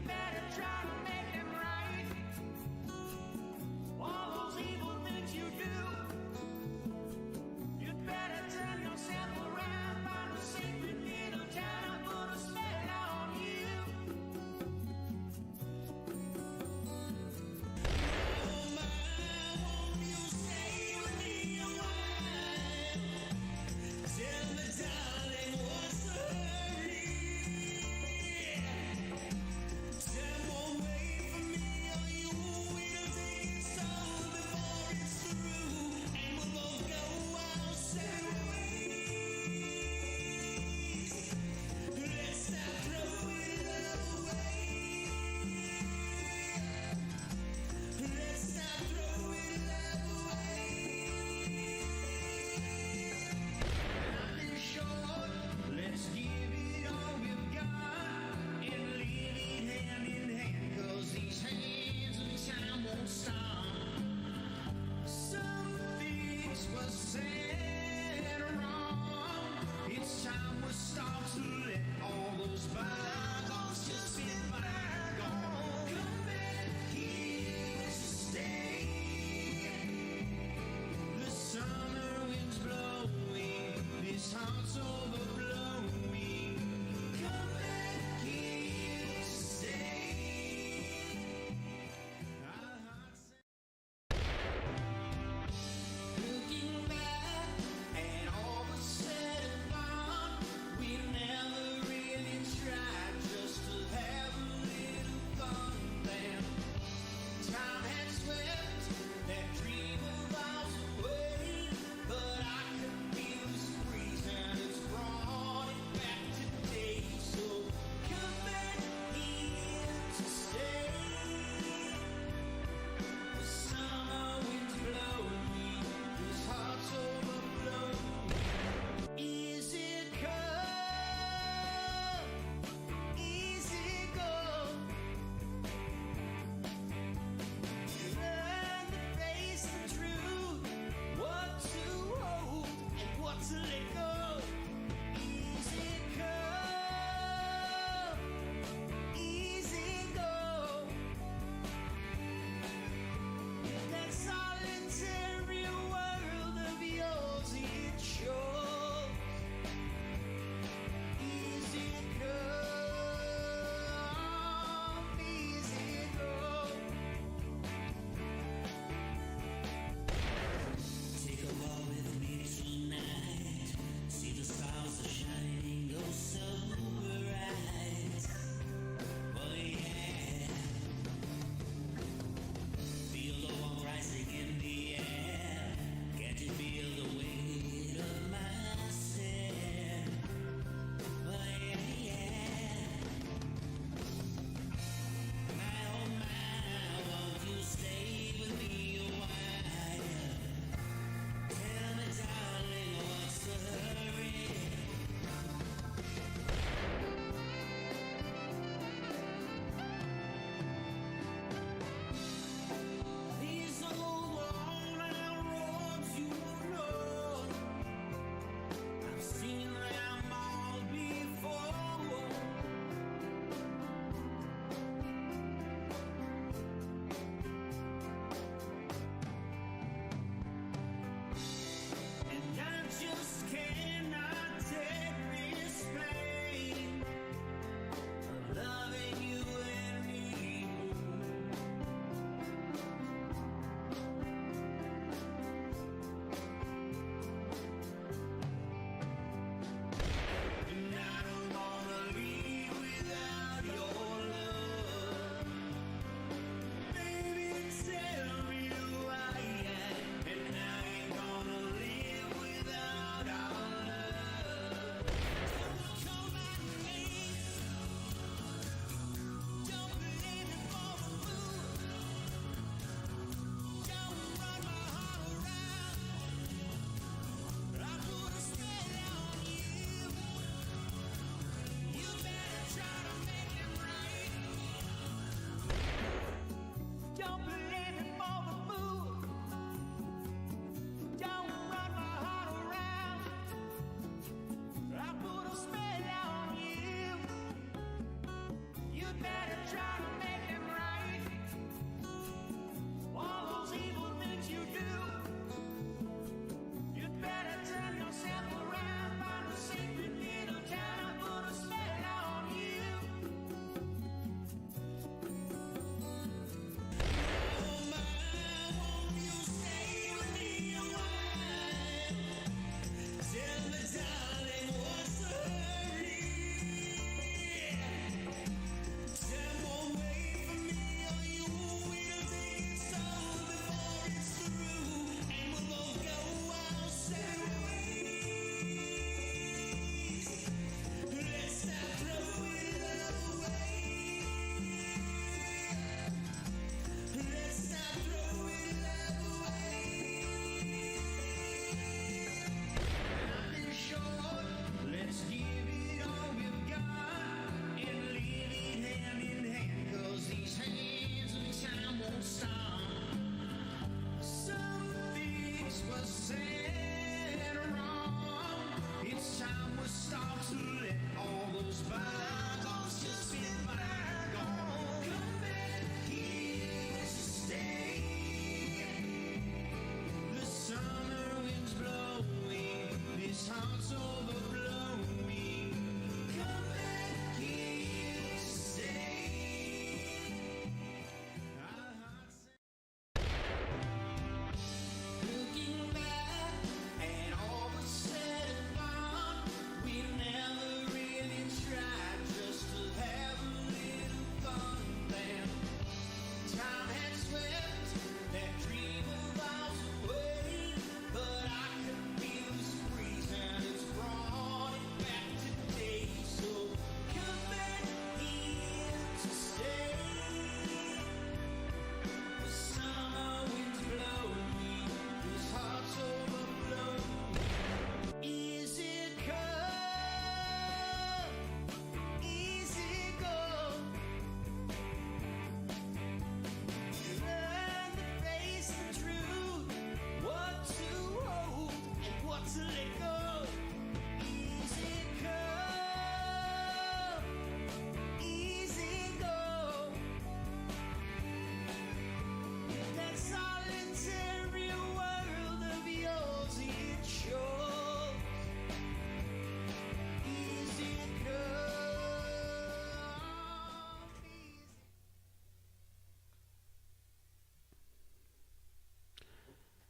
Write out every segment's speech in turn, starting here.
better try to make them right. All those evil things you do, you better turn yourself around, find a secret little town, put a spell on you. Oh my, won't you stay with me a while? Tell me, darling, what's the hurry? Tell me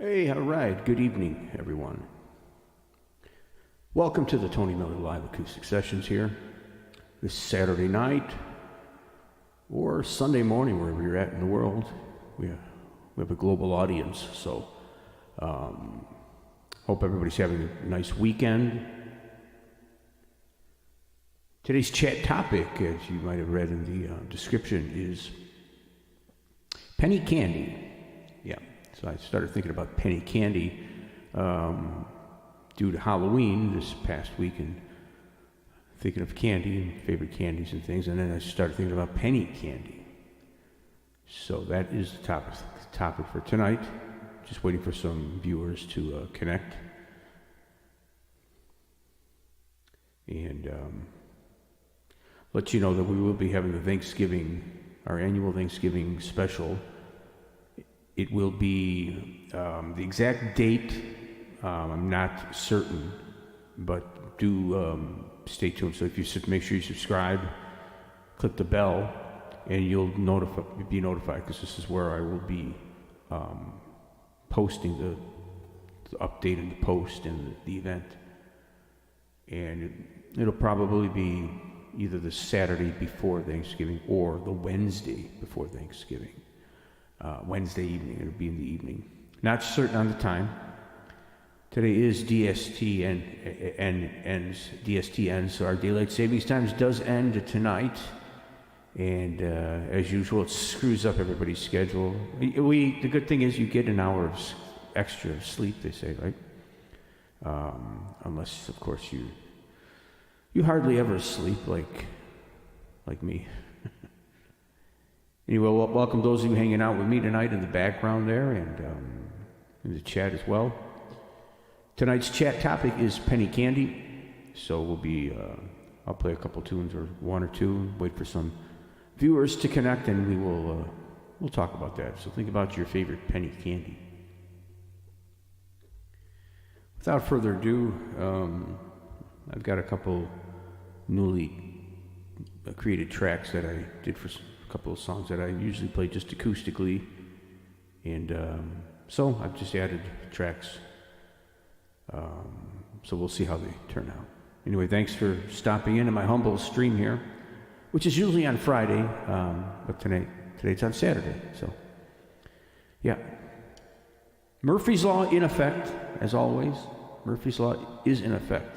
Hey, all right. Good evening, everyone. Welcome to the Tony Miller Live Acoustic Sessions here. This Saturday night or Sunday morning, wherever you're at in the world. We have a global audience, so hope everybody's having a nice weekend. Today's chat topic, as you might have read in the description, is penny candy. Yeah, so I started thinking about penny candy due to Halloween this past week and thinking of candy and favorite candies and things, and then I started thinking about penny candy. So that is the topic for tonight. Just waiting for some viewers to connect. And let you know that we will be having our annual Thanksgiving special. It will be the exact date. I'm not certain, but do stay tuned. So if you make sure you subscribe, click the bell, and you'll be notified, because this is where I will be posting the update and the post and the event. And it'll probably be either the Saturday before Thanksgiving or the Wednesday before Thanksgiving. Wednesday evening, it'll be in the evening. Not certain on the time. Today is DST ends, so our daylight savings times does end tonight. And as usual, it screws up everybody's schedule. The good thing is you get an hour of extra sleep, they say, right? Unless, of course, you hardly ever sleep like me. Anyway, welcome those of you hanging out with me tonight in the background there and in the chat as well. Tonight's chat topic is penny candy. So I'll play a couple tunes or one or two, wait for some viewers to connect, and we'll talk about that. So think about your favorite penny candy. Without further ado, I've got a couple newly created tracks that I did for a couple of songs that I usually play just acoustically, and so I've just added tracks. So we'll see how they turn out. Anyway, thanks for stopping into my humble stream here, which is usually on Friday, but today's on Saturday. So, yeah. Murphy's Law in effect, as always. Murphy's Law is in effect.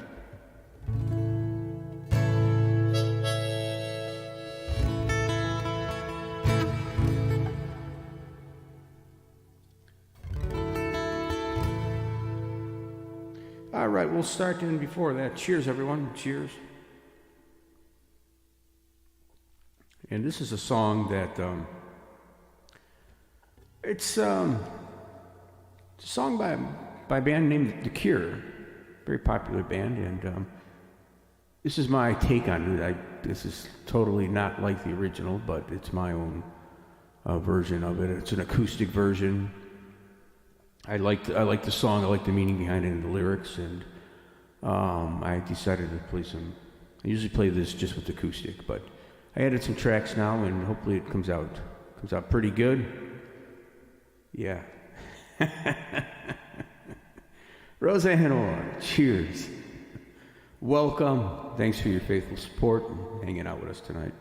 All right, we'll start in before that. Cheers, everyone. Cheers. And this is a song that it's a song by a band named The Cure, very popular band, and this is my take on it. This is totally not like the original, but it's my own version of it. It's an acoustic version. I like the song. I like the meaning behind it and the lyrics, and I decided to play some. I usually play this just with acoustic, but I added some tracks now, and hopefully it comes out pretty good. Yeah. Roseanne Orr, cheers. Welcome. Thanks for your faithful support and hanging out with us tonight.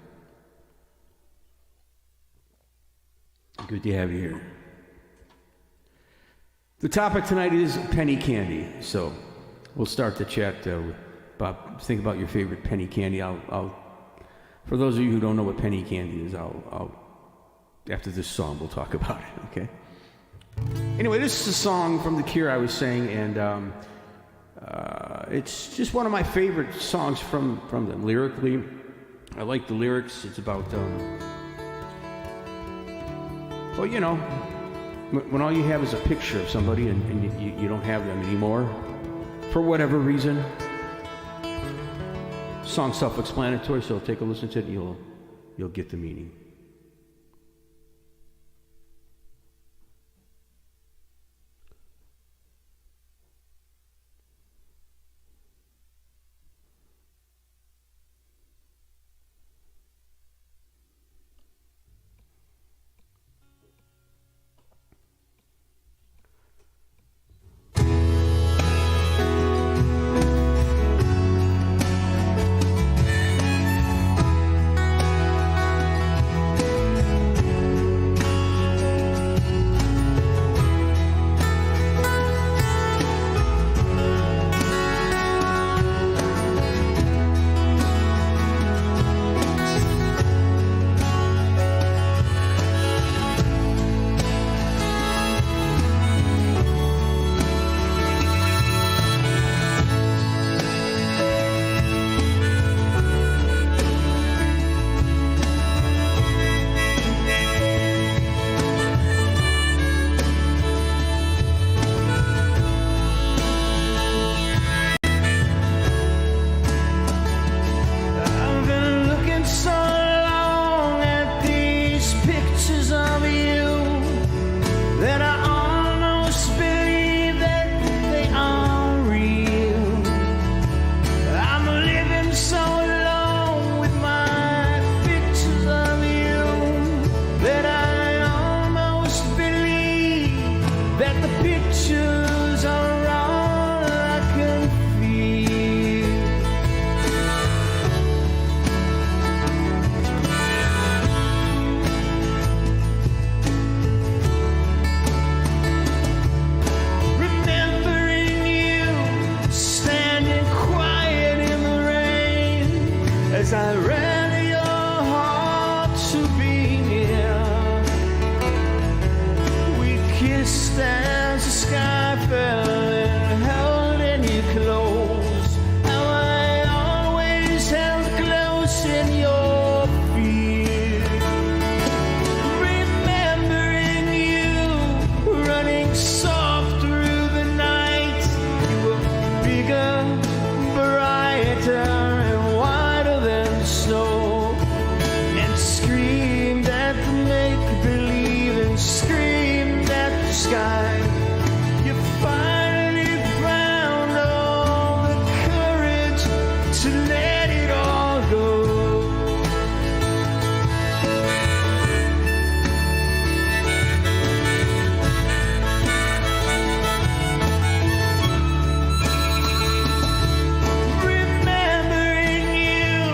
Good to have you here. The topic tonight is penny candy, so we'll start the chat think about your favorite penny candy. I'll for those of you who don't know what penny candy is, I'll after this song we'll talk about it. Okay. Anyway, this is a song from The Cure, I was saying, and it's just one of my favorite songs from them lyrically. I like the lyrics. It's about well, you know, when all you have is a picture of somebody and you don't have them anymore, for whatever reason. Song's self-explanatory, so take a listen to it and you'll get the meaning. to be near. We kissed as the sky fell and held in you close. How I always held close in your fear. Remembering you running soft through the night. You were bigger, brighter, and wider than snow. And screamed at the make-believe and screamed at the sky. You finally found all the courage to let it all go. Remembering you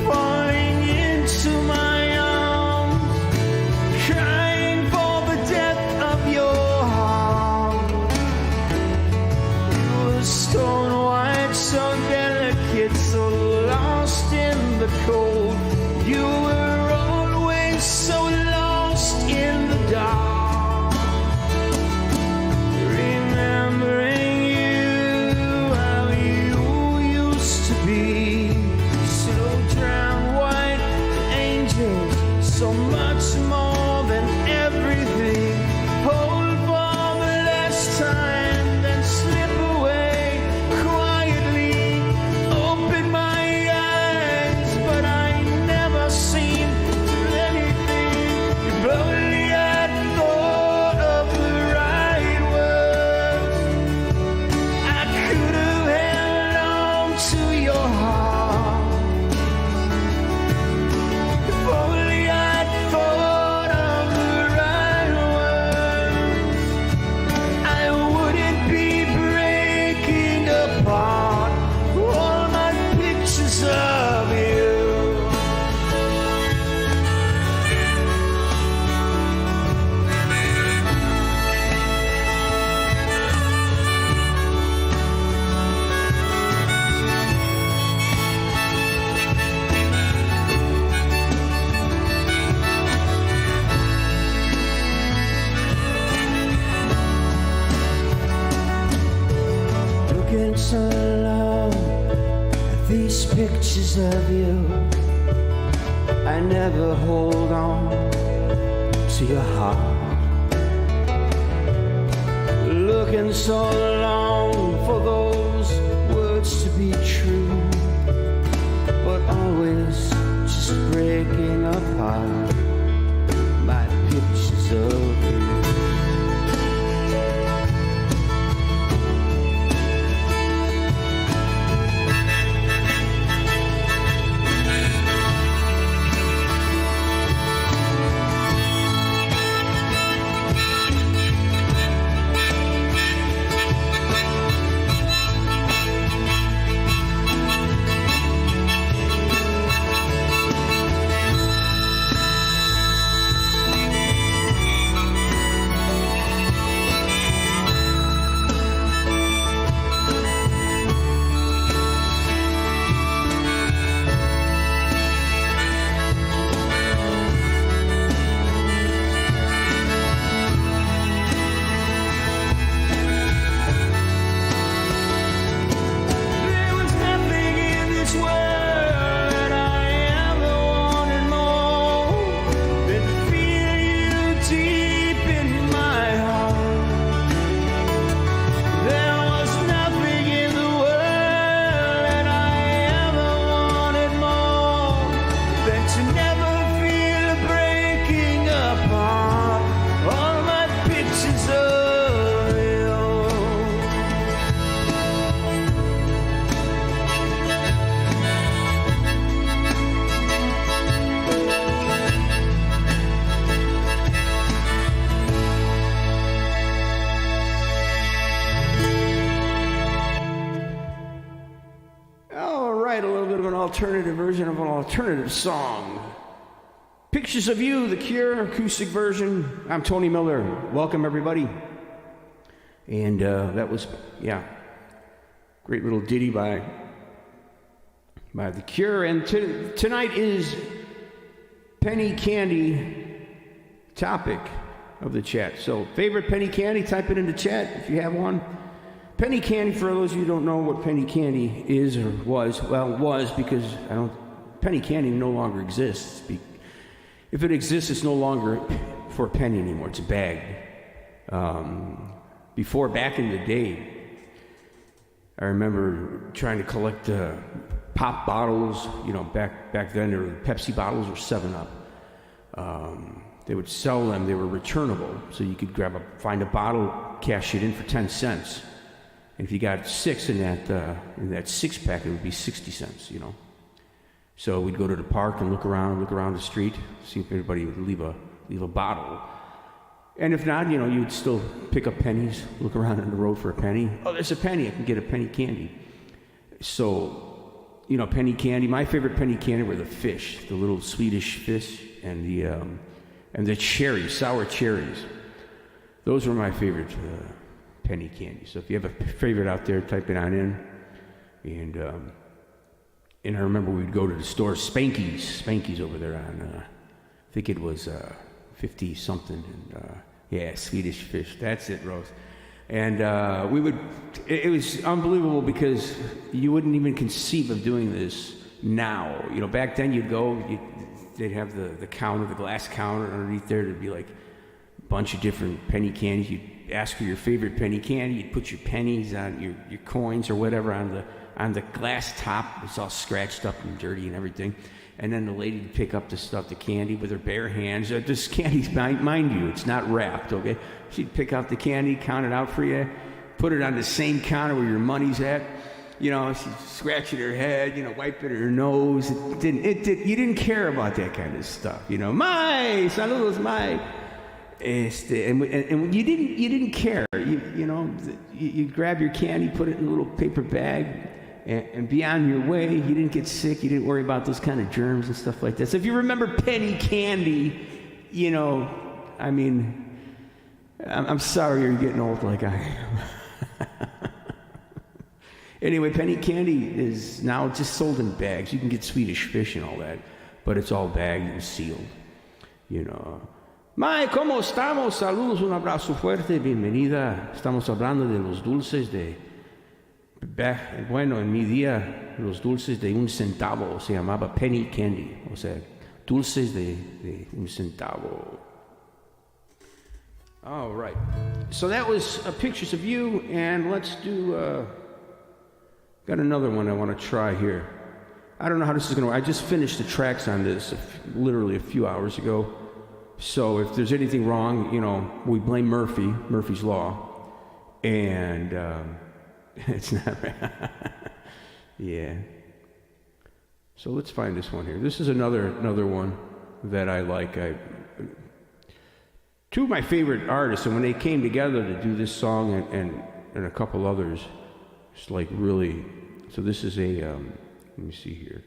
falling into my arms, crying for the death of your heart. You were stone white, so delicate, so lost in the cold. You were always so lost in the dark. Remembering you, how you used to be, slow drowned white angels, so much more than everything. Hold for the last time, then slip away quietly. Open my eyes, but I never seen anything. If only I'd thought of the right words, I could have held on to your heart. If only I'd thought of the right words, I wouldn't be breaking apart all my pictures of you. Looking so long at these pictures of you, I never hold on to your heart. Looking so long for those words to be true, but always just breaking apart my pictures of you. There was nothing in this world I ever wanted more than feel you deep in my heart. There was nothing in the world that I ever wanted more than to never feel breaking apart all my pictures of you. All right, a little bit of an alternative version of an alternative song. Pictures of You, The Cure, acoustic version. I'm Tony Miller. Welcome, everybody. And that was, great little ditty by The Cure. And tonight is penny candy topic of the chat. So, favorite penny candy, type it in the chat if you have one. Penny candy, for those of you who don't know what penny candy is or was, well, was because penny candy no longer exists. If it exists, it's no longer for a penny anymore. It's a bag. Before, back in the day, I remember trying to collect pop bottles. Back then, there were Pepsi bottles or 7-Up. They would sell them. They were returnable, so you could find a bottle, cash it in for 10 cents. And if you got 6 in that 6-pack, it would be 60 cents. So we'd go to the park and look around the street, see if anybody would leave a bottle. And if not, you'd still pick up pennies, look around on the road for a penny. Oh, there's a penny, I can get a penny candy. So, penny candy, my favorite penny candy were the fish, the little Swedish fish, and the cherries, sour cherries. Those were my favorite penny candy. So if you have a favorite out there, type it on in. And I remember we'd go to the store, Spanky's over there on, I think it was 50 something, and Swedish fish. That's it, Rose. And it was unbelievable because you wouldn't even conceive of doing this now. Back then you'd go, they'd have the counter, the glass counter underneath there. There'd be like a bunch of different penny candies. You'd ask for your favorite penny candy. You'd put your pennies on your coins or whatever on the glass top. It's all scratched up and dirty and everything. And then the lady would pick up the candy with her bare hands. This candy's, mind you, it's not wrapped, okay? She'd pick out the candy, count it out for you, put it on the same counter where your money's at. She's scratching her head, wiping her nose. You didn't care about that kind of stuff, My, saludos, my. And you didn't care. You'd grab your candy, put it in a little paper bag, and be on your way. You didn't get sick. You didn't worry about those kind of germs and stuff like that. So if you remember penny candy, I'm sorry you're getting old like I am. Anyway, penny candy is now just sold in bags. You can get Swedish fish and all that, but it's all bagged and sealed. Mae, ¿cómo estamos? Saludos, un abrazo fuerte, bienvenida. Estamos hablando de los dulces bueno, en mi día, los dulces de un centavo se llamaba penny candy, o sea, dulces de un centavo. All right. So that was pictures of you, and let's do, got another one I want to try here. I don't know how this is going to work. I just finished the tracks on this literally a few hours ago. So if there's anything wrong, we blame Murphy's Law, and it's not right. Yeah. So let's find this one here. This is another one that I like. Two of my favorite artists, and when they came together to do this song and a couple others, it's like really. So this is a let me see here.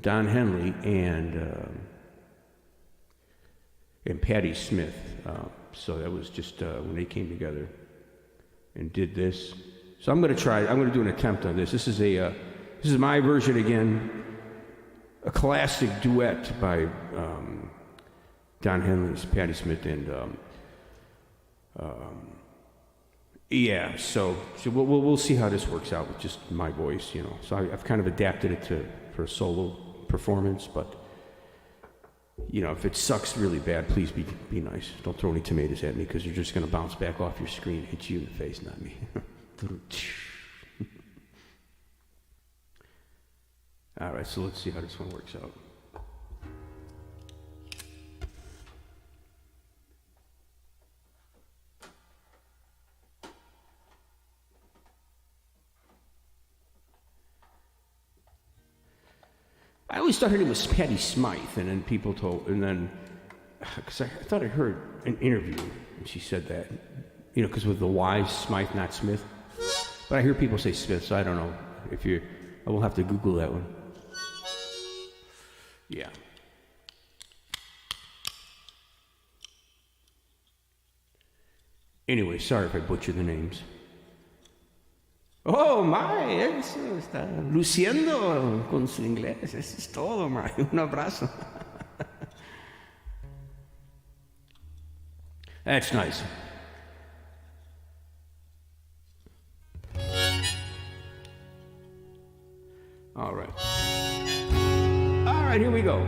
Don Henley and Patti Smith. So that was just when they came together and did this. So I'm going to do an attempt on this. This is my version again, a classic duet by Don Henley's Patti Smith and so we'll see how this works out with just my voice, So I've kind of adapted it for a solo performance, but if it sucks really bad, please be nice. Don't throw any tomatoes at me because you're just going to bounce back off your screen and hit you in the face, not me. All right, so let's see how this one works out. I always thought her name was Patti Smyth, and then people told, because I thought I heard an interview, and she said that, because with the Y, Smyth, not Smith. But I hear people say Smith, so I don't know I will have to Google that one. Yeah. Anyway, sorry if I butcher the names. Oh, my, eso está luciendo con su inglés. Eso es todo, my. Un abrazo. That's nice. All right. All right, here we go.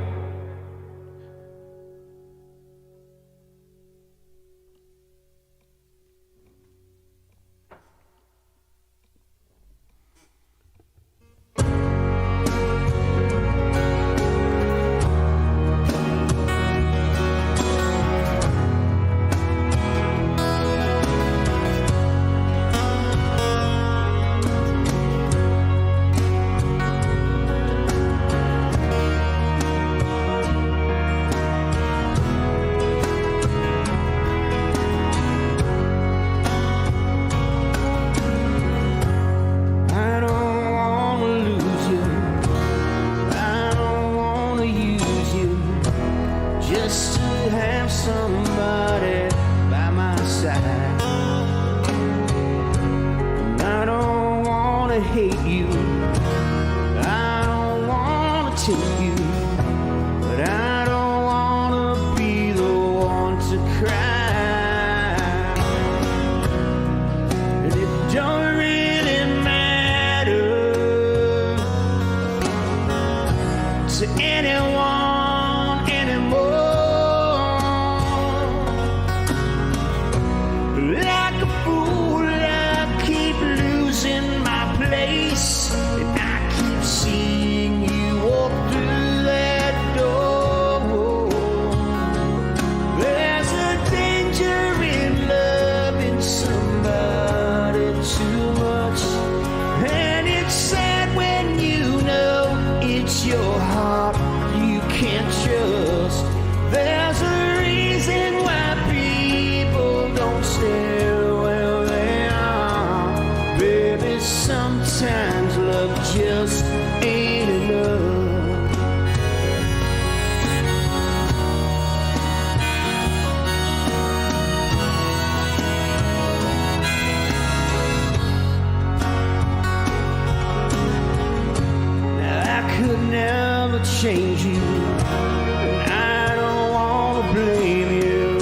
Change you, and I don't want to blame you.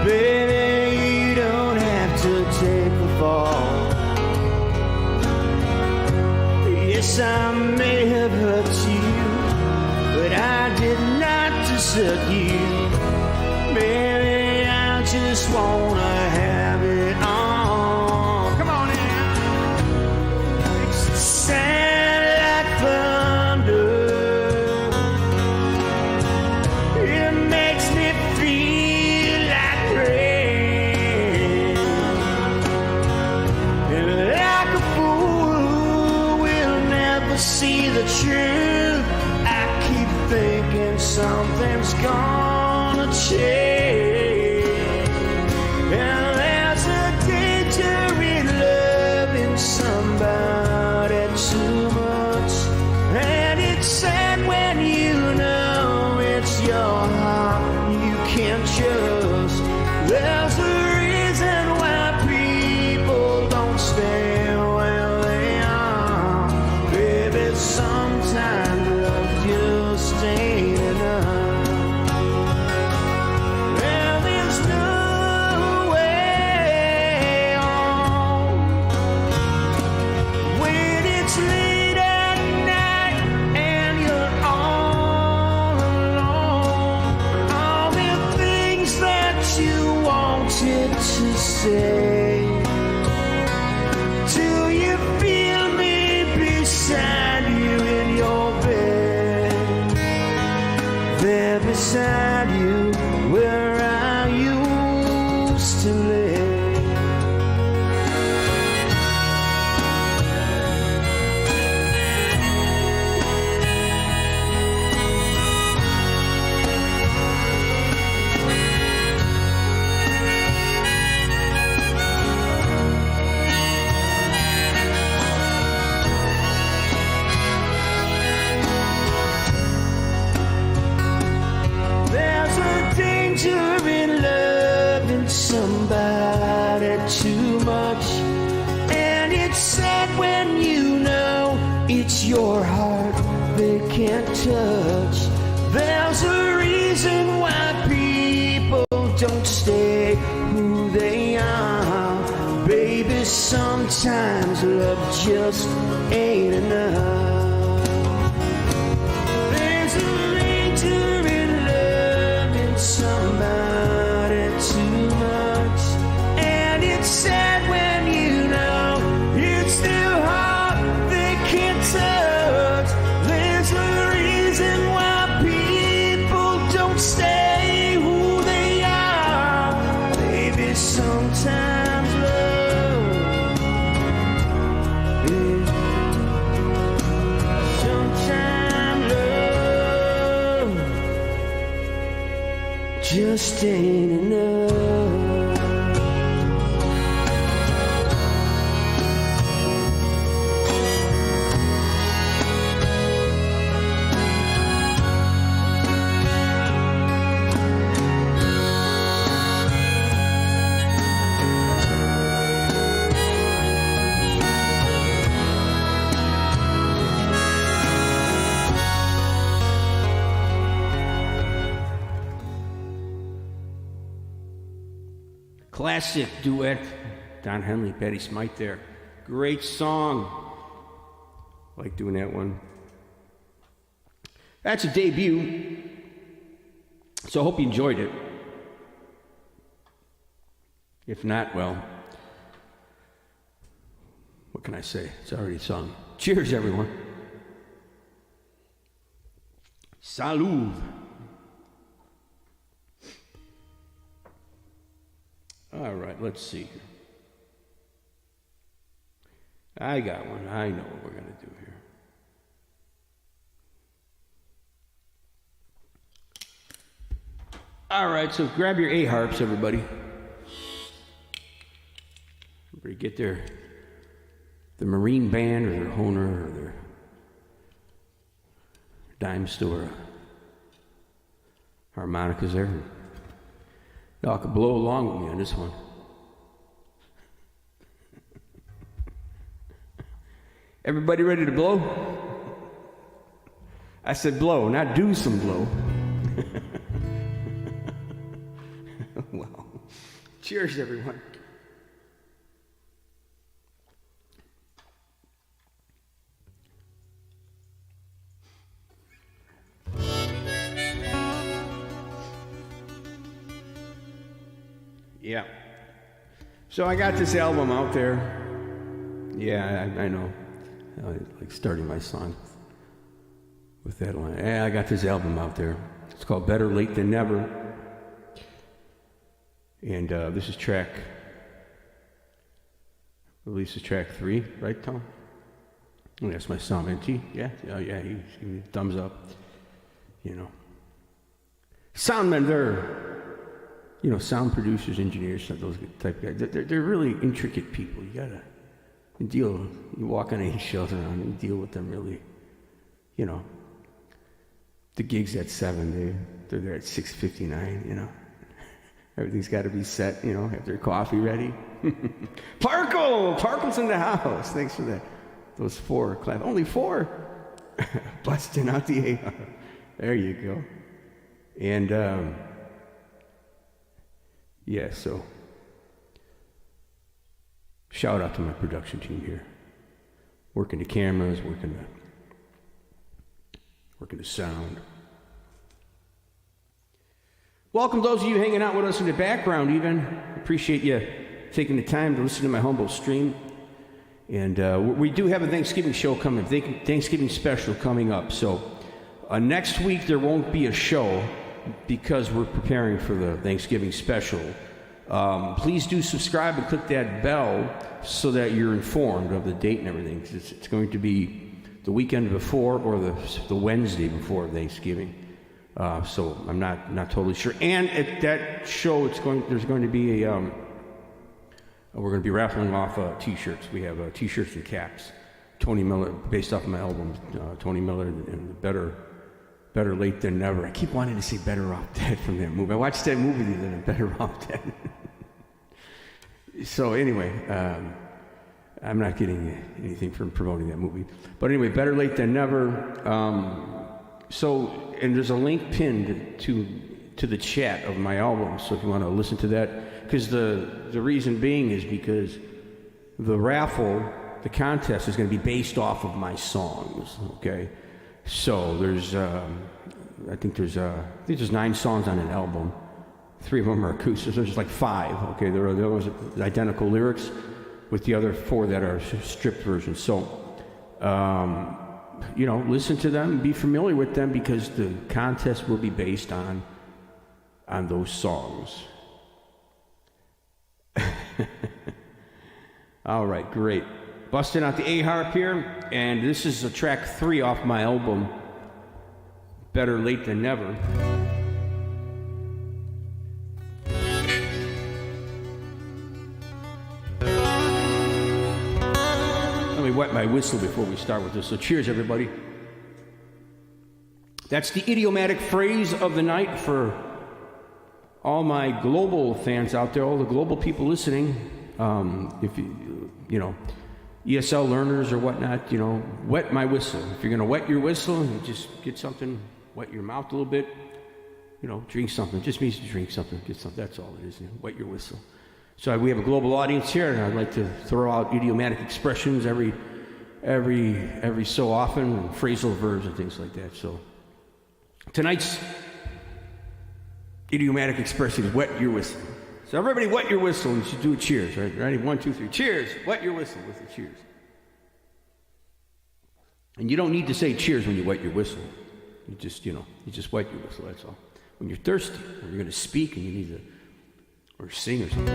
Baby, you don't have to take the fall. Yes, I may have hurt you, but I did not desert you. Baby, I just want to have it all. Come on in. It's the sound like thunder. See the truth, I keep thinking something's gonna change. And there's a danger in loving somebody too much. And it's sad when you know it's your heart you can't trust. There's a reason why people don't stay where they are. Baby, sometimes love just ain't enough. And there's no way on when it's late at night and you're all alone. All the things that you wanted to say. Do you feel me beside you in your bed? There beside you where I used to live. There's a danger in loving somebody too much. And it's sad your heart they can't touch. There's a reason why people don't stay who they are. Baby, sometimes love just ain't enough. There's a danger in loving somebody too much, and it's sad when you know it's their heart they can't touch. There's a reason why people don't stay who they are. Baby, sometimes love, sometimes love just ain't enough. Classic duet, Don Henley, Patty Smyth there. Great song. Like doing that one. That's a debut. So I hope you enjoyed it. If not, well, what can I say? It's already sung. Cheers, everyone. Salud. All right, let's see. I got one. I know what we're going to do here. All right, so grab your A-harps, everybody. Everybody get the Marine Band or their Honer or their dime store harmonicas there. Y'all can blow along with me on this one. Everybody ready to blow? I said blow, not do some blow. Well, cheers, everyone. Yeah. So I got this album out there. Yeah, I know. I like starting my song with that line. Yeah, I got this album out there. It's called Better Late Than Never. And this is track, I believe this is track 3, right, Tom? Oh, that's my son, NT. Yeah, oh, yeah, he thumbs up. You know. Soundmen, you know, sound producers, engineers, those type of guys. They're really intricate people. You gotta you walk on any shows around and deal with them really, you know. The gig's at 7, they're there at 6:59, you know. Everything's got to be set, you know, have their coffee ready. Parkle's in the house. Thanks for that. Those 4 clap. Only 4. Busting out the AR. There you go. And, yeah, so shout out to my production team here. Working the cameras, working the sound. Welcome those of you hanging out with us in the background even. Appreciate you taking the time to listen to my humble stream. And we do have a Thanksgiving show coming, Thanksgiving special coming up. So next week there won't be a show because we're preparing for the Thanksgiving special. Please do subscribe and click that bell so that you're informed of the date and everything. It's going to be the weekend before or the Wednesday before Thanksgiving. So I'm not totally sure. And at that show, there's going to be we're going to be raffling off T-shirts. We have T-shirts and caps. Tony Miller, based off of my album, Tony Miller and Better Late Than Never. I keep wanting to say Better Off Dead from that movie. I watched that movie the other day, Better Off Dead. So anyway, I'm not getting anything from promoting that movie. But anyway, Better Late Than Never. And there's a link pinned to the chat of my album, so if you want to listen to that. Because the reason being is because the raffle, the contest is going to be based off of my songs, okay? So there's, I think there's 9 songs on an album. 3 of them are acoustic. There's like 5, okay? There are the others with identical lyrics with the other 4 that are stripped versions. So, listen to them, be familiar with them, because the contest will be based on those songs. All right, great. Busting out the A-harp here, and this is track 3 off my album, Better Late Than Never. Let me wet my whistle before we start with this. So cheers, everybody. That's the idiomatic phrase of the night for all my global fans out there, all the global people listening. If ESL learners or whatnot, wet my whistle. If you're going to wet your whistle, you just get something, wet your mouth a little bit, drink something. It just means to drink something, get something. That's all it is, wet your whistle. So we have a global audience here, and I'd like to throw out idiomatic expressions every so often, and phrasal verbs and things like that. So tonight's idiomatic expression is wet your whistle. So everybody wet your whistle and you should do a cheers, right? Ready? 1, 2, 3. Cheers! Wet your whistle with the cheers. And you don't need to say cheers when you wet your whistle. You just wet your whistle, that's all. When you're thirsty, or you're going to speak and you need to, or sing or something.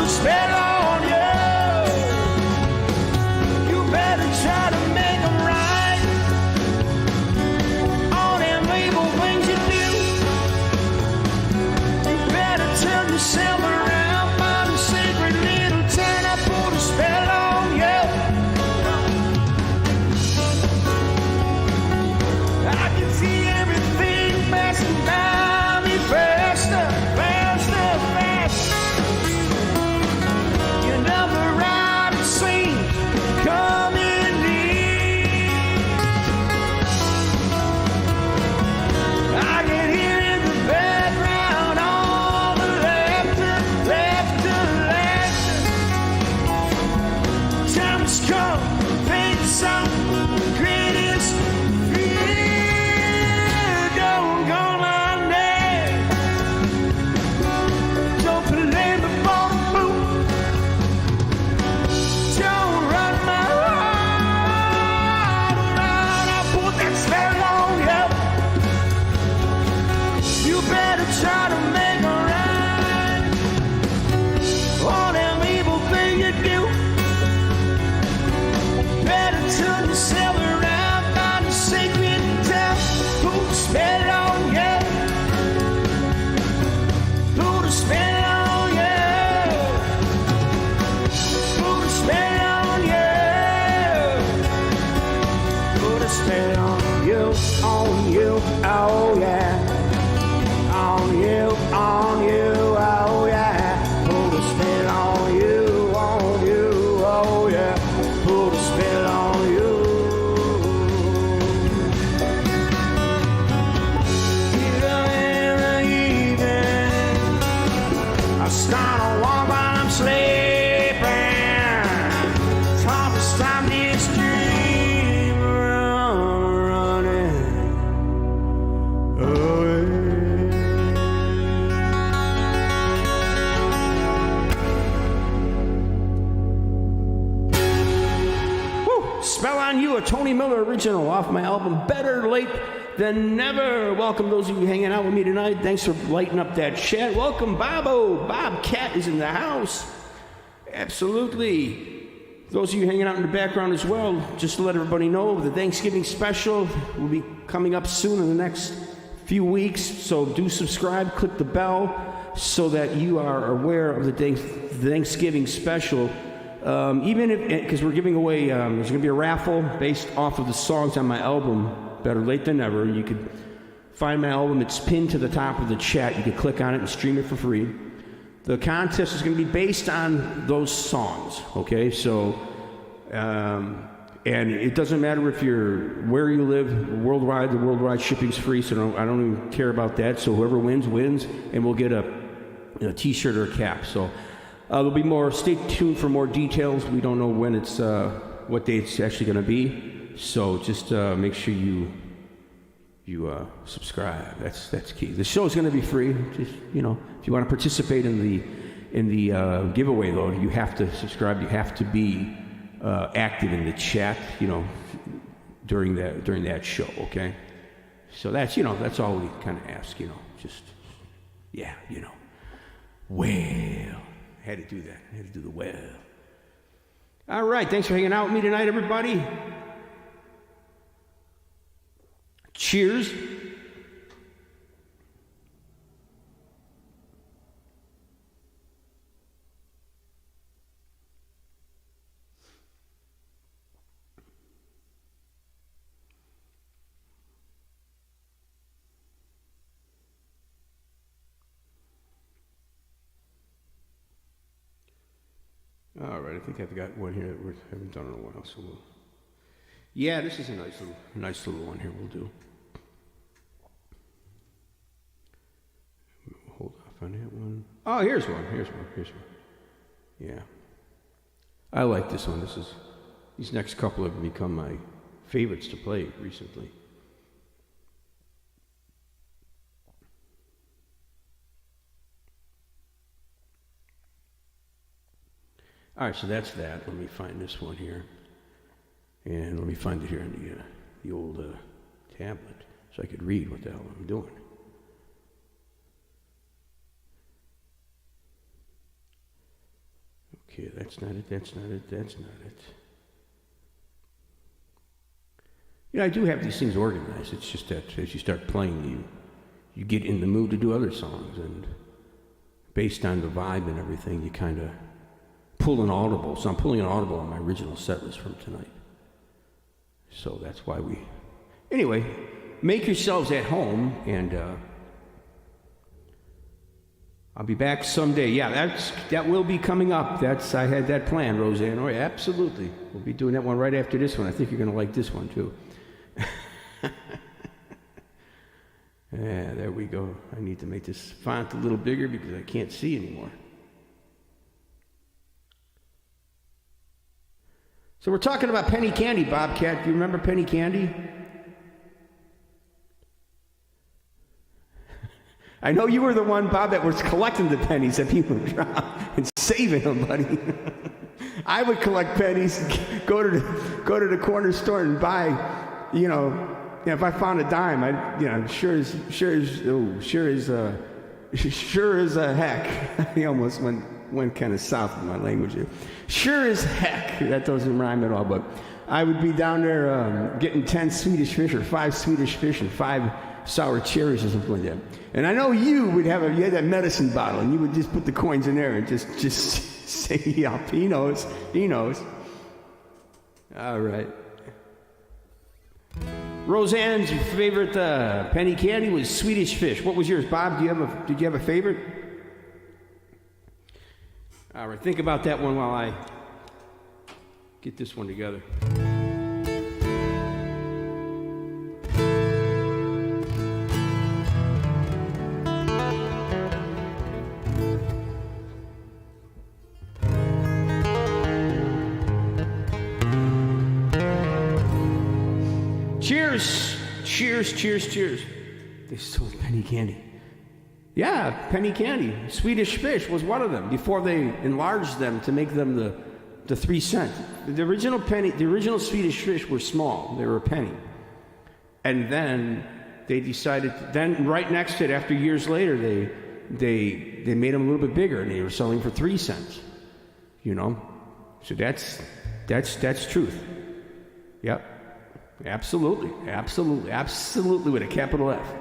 Spell on you. oh yeah. On you, oh yeah. Put a spell on you, oh yeah. Put a spell on you. Even in the evening, I start a walk while I'm sleeping. It's hard to stop this dream running away. Spell on You, a Tony Miller original off my album Better Late Than Never. Welcome those of you hanging out with me tonight. Thanks for lighting up that chat. Welcome Bobo. Bobcat is in the house. Absolutely. Those of you hanging out in the background as well, just to let everybody know, the Thanksgiving special will be coming up soon in the next few weeks. So do subscribe, click the bell so that you are aware of the Thanksgiving special. Even if, because we're giving away, there's going to be a raffle based off of the songs on my album, Better Late Than Never. You could find my album. It's pinned to the top of the chat. You can click on it and stream it for free. The contest is going to be based on those songs, okay? So, and it doesn't matter if you're where you live worldwide. The worldwide shipping's free, so I don't even care about that. So whoever wins, and we'll get a T-shirt or a cap. So there'll be more. Stay tuned for more details. We don't know when it's, what day it's actually going to be. So just make sure you subscribe. That's key. The show is going to be free. Just if you want to participate in the giveaway, though, you have to subscribe. You have to be active in the chat. During that show. Okay. So that's that's all we kind of ask. Just well. Had to do that. I had to do the well. All right. Thanks for hanging out with me tonight, everybody. Cheers. All right, I think I've got one here that we haven't done in a while, so yeah, this is a nice little one here. We'll do. Hold off on that one. Oh, here's one. Yeah, I like this one. These next couple have become my favorites to play recently. All right, so that's that. Let me find this one here. And let me find it here in the old tablet so I could read what the hell I'm doing. Okay, that's not it. I do have these things organized. It's just that as you start playing, you get in the mood to do other songs. And based on the vibe and everything, you kind of pull an audible. So I'm pulling an audible on my original set list from tonight. So that's why anyway, make yourselves at home, and I'll be back someday. Yeah, that will be coming up. I had that planned, Roseanne. Oh, yeah, absolutely. We'll be doing that one right after this one. I think you're going to like this one, too. Yeah, there we go. I need to make this font a little bigger because I can't see anymore. So we're talking about penny candy, Bobcat. Do you remember penny candy? I know you were the one, Bob, that was collecting the pennies that people dropped and saving them, buddy. I would collect pennies, go to the corner store and buy, if I found a dime, sure as a heck. I almost went kind of south with my language here. Sure as heck, that doesn't rhyme at all, but I would be down there getting 10 Swedish fish or 5 Swedish fish and 5 sour cherries or something like that. And I know you had that medicine bottle, and you would just put the coins in there and just say, yup, he knows. All right. Roseanne's favorite penny candy was Swedish Fish. What was yours, Bob? Did you have a favorite? All right, think about that one while I get this one together. Cheers! Cheers, cheers, cheers. They sold penny candy. Yeah, penny candy. Swedish Fish was one of them before they enlarged them to make them the 3 cent. The original Swedish Fish were small. They were a penny. And then they decided, then right next to it, after years later, they made them a little bit bigger and they were selling for 3 cents. You know? So that's truth. Yep. Absolutely with a capital F.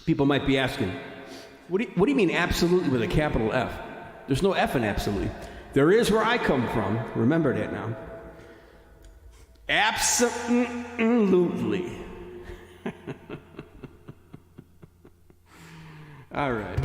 People might be asking, what do you mean absolutely with a capital F? There's no F in absolutely. There is where I come from. Remember that now. Absolutely. All right.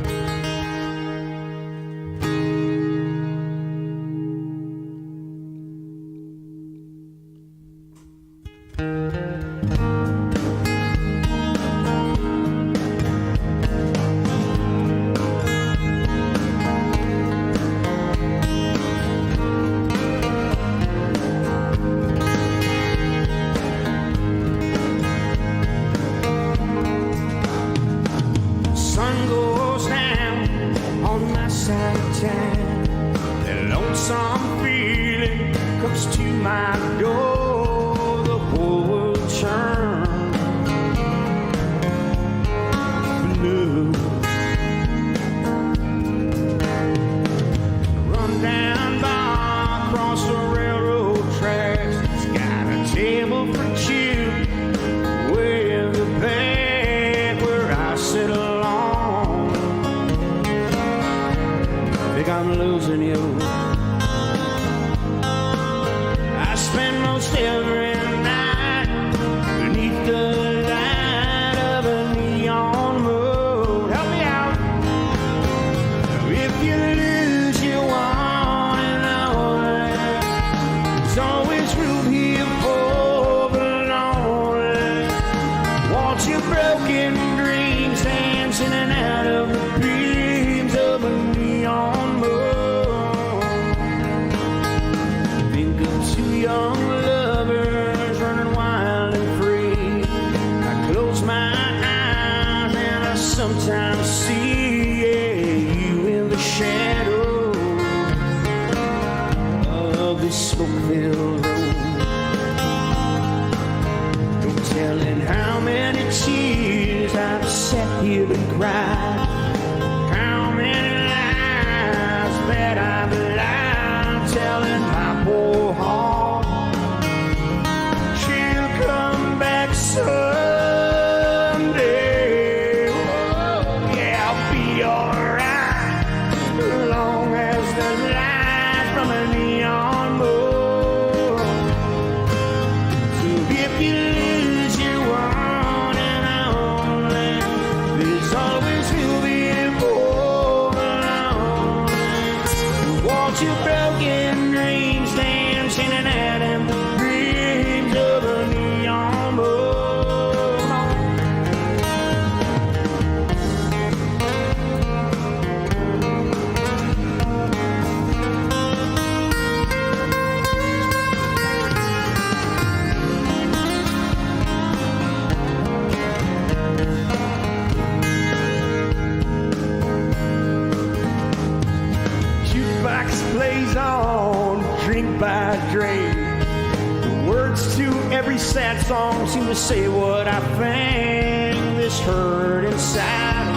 Sad song seem to say what I think. This hurt inside of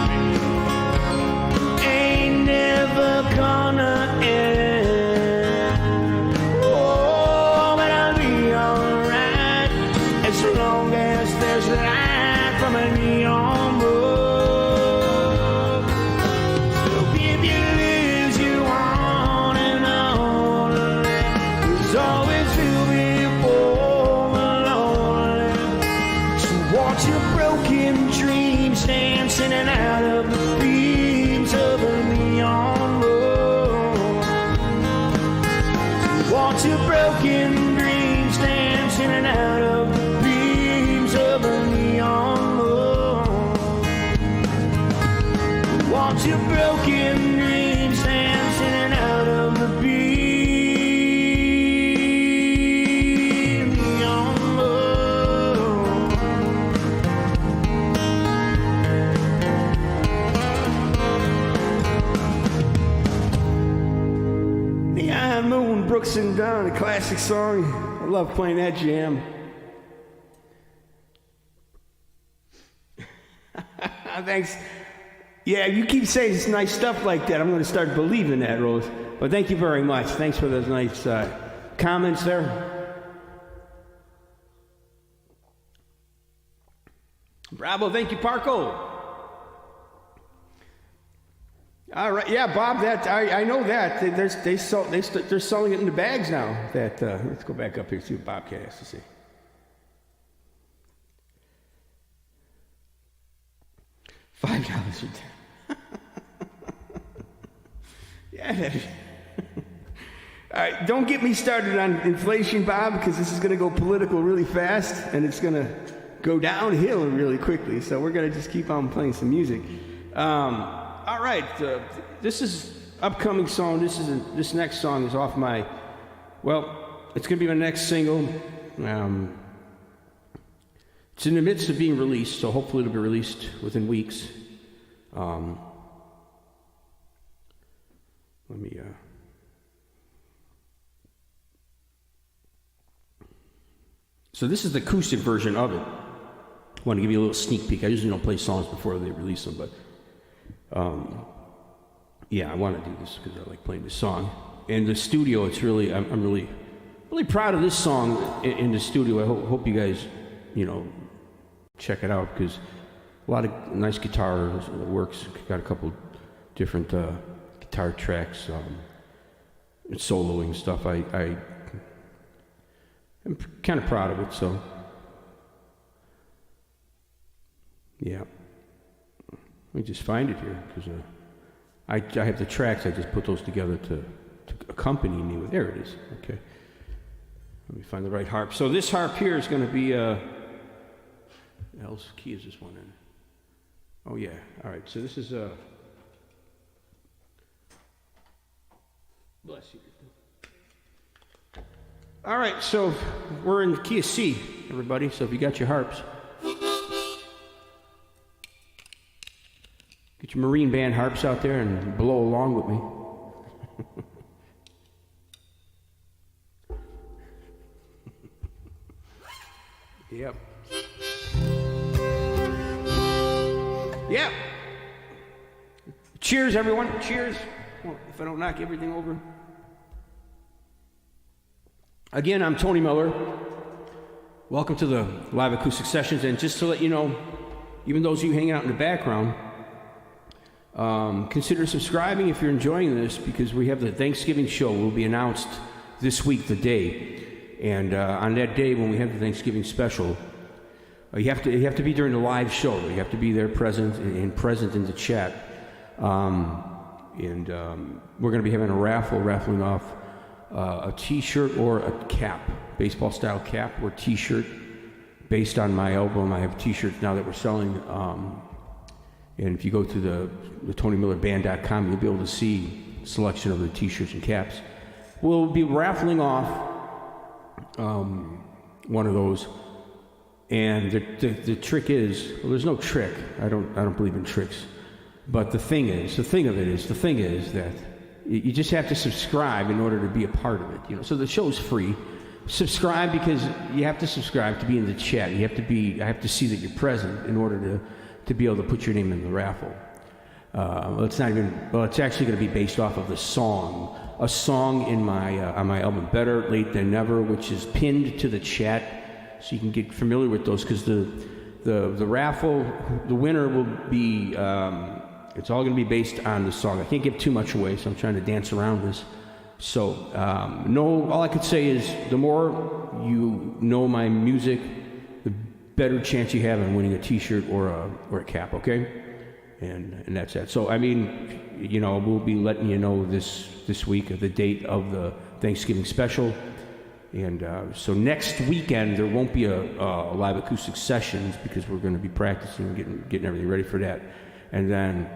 me ain't never gonna end. Oh, but I'll be alright as long as there's light from a neon bulb. So if you lose, you on and on. There's always will be more. your broken dreams dance in and out of the beams of a neon moon. Watch your broken dreams dance in and out of the beams of a neon moon. Watch your broken dreams dance in and out of the beams. Brooks and Dunn, a classic song. I love playing that jam. Thanks. Yeah, you keep saying it's nice stuff like that. I'm going to start believing that, Rose. But thank you very much. Thanks for those nice comments there. Bravo. Thank you, Parco. All right, yeah, Bob. That I know that they're selling it in the bags now. That let's go back up here and see what Bobcat has to say. $5 a day. Yeah. All right, don't get me started on inflation, Bob, because this is going to go political really fast, and it's going to go downhill really quickly. So we're going to just keep on playing some music. All right, this is upcoming song. This next song is off my, well, it's going to be my next single. It's in the midst of being released, so hopefully it'll be released within weeks. Let me, So this is the acoustic version of it. I want to give you a little sneak peek. I usually don't play songs before they release them, but yeah, I want to do this because I like playing this song. In the studio, it's really, I'm really proud of this song in the studio. I hope you guys, check it out, because a lot of nice guitar works. Got a couple different guitar tracks, and soloing stuff. I'm kind of proud of it, so yeah. Let me just find it here, because I have the tracks. I just put those together to accompany me with. There it is. Okay. Let me find the right harp. So this harp here is going to be what else key is this one in? Oh yeah. All right. So this is bless you. All right. So we're in the key of C, everybody. So if you got your harps, get your Marine Band harps out there and blow along with me. Yep. Yep. Cheers, everyone. Cheers. Well, if I don't knock everything over. Again, I'm Tony Miller. Welcome to the live acoustic sessions. And just to let you know, even those of you hanging out in the background, consider subscribing if you're enjoying this, because we have the Thanksgiving show. Will be announced this week, the day, and on that day when we have the Thanksgiving special, you have to be during the live show. You have to be there, present in the chat, and we're going to be having a raffling off a T-shirt or a cap, baseball style cap or T-shirt based on my album. I have T-shirts now that we're selling. And if you go to the TonyMillerBand.com, you'll be able to see a selection of the T-shirts and caps. We'll be raffling off one of those, and the trick is, well, there's no trick. I don't believe in tricks, but the thing is that you just have to subscribe in order to be a part of it. So the show's free. Subscribe, because you have to subscribe to be in the chat. I have to see that you're present in order to be able to put your name in the raffle. It's actually going to be based off of a song in my on my album Better Late Than Never, which is pinned to the chat, so you can get familiar with those, because the raffle, the winner will be, it's all going to be based on the song. I can't give too much away, so I'm trying to dance around this. So all I could say is, the more you know my music, better chance you have on winning a T-shirt or a cap. Okay, and that's that. So I mean, you know, we'll be letting you know this week of the date of the Thanksgiving special. And so next weekend there won't be a live acoustic sessions because we're going to be practicing and getting everything ready for that. And then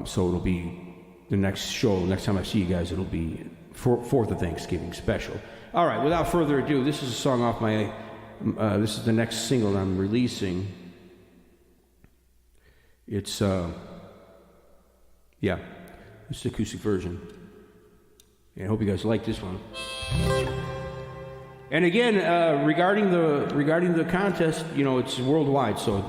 so it'll be the next show. Next time I see you guys, it'll be for the Thanksgiving special. All right. Without further ado, this is a song off my. This is the next single I'm releasing. It's yeah, it's the acoustic version. Yeah, I hope you guys like this one. And again, regarding the contest, you know, it's worldwide, so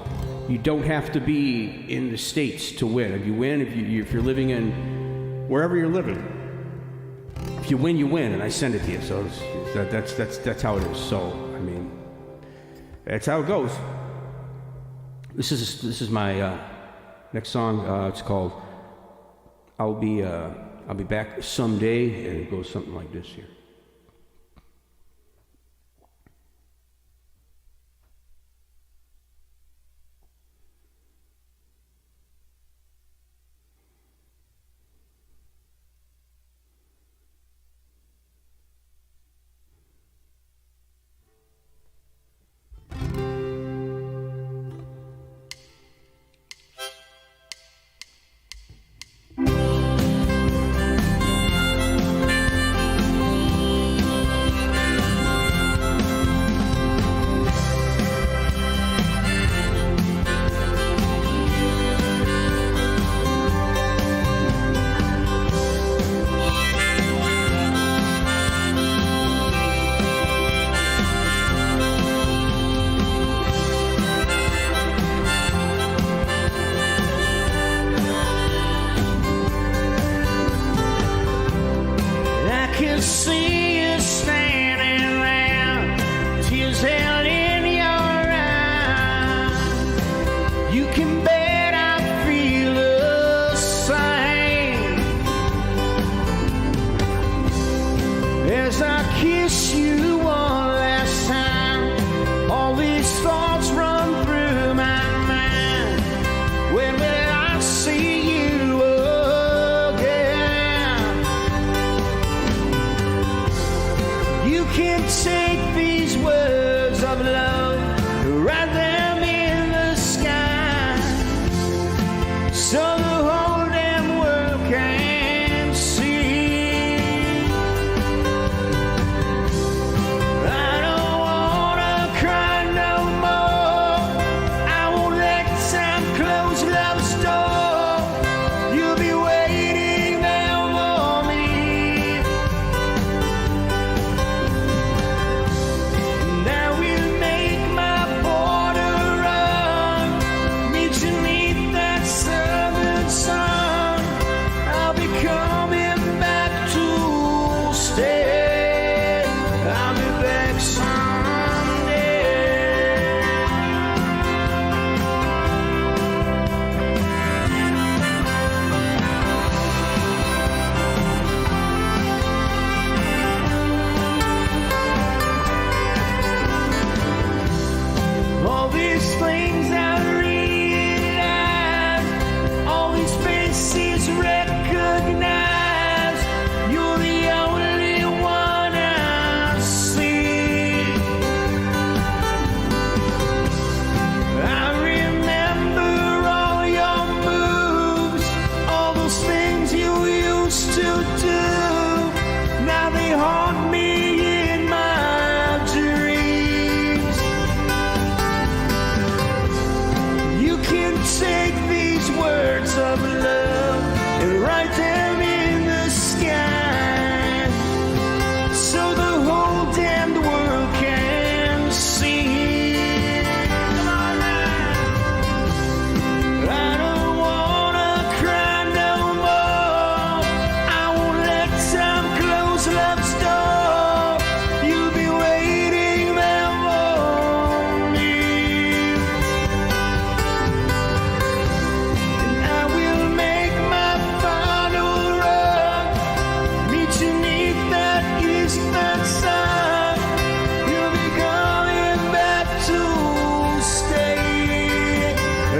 you don't have to be in the States to win. If you win, if you're living in wherever you're living, if you win, you win, and I send it to you. So that's how it is. So I mean, that's how it goes. This is my next song. It's called I'll Be Back Someday, and it goes something like this here.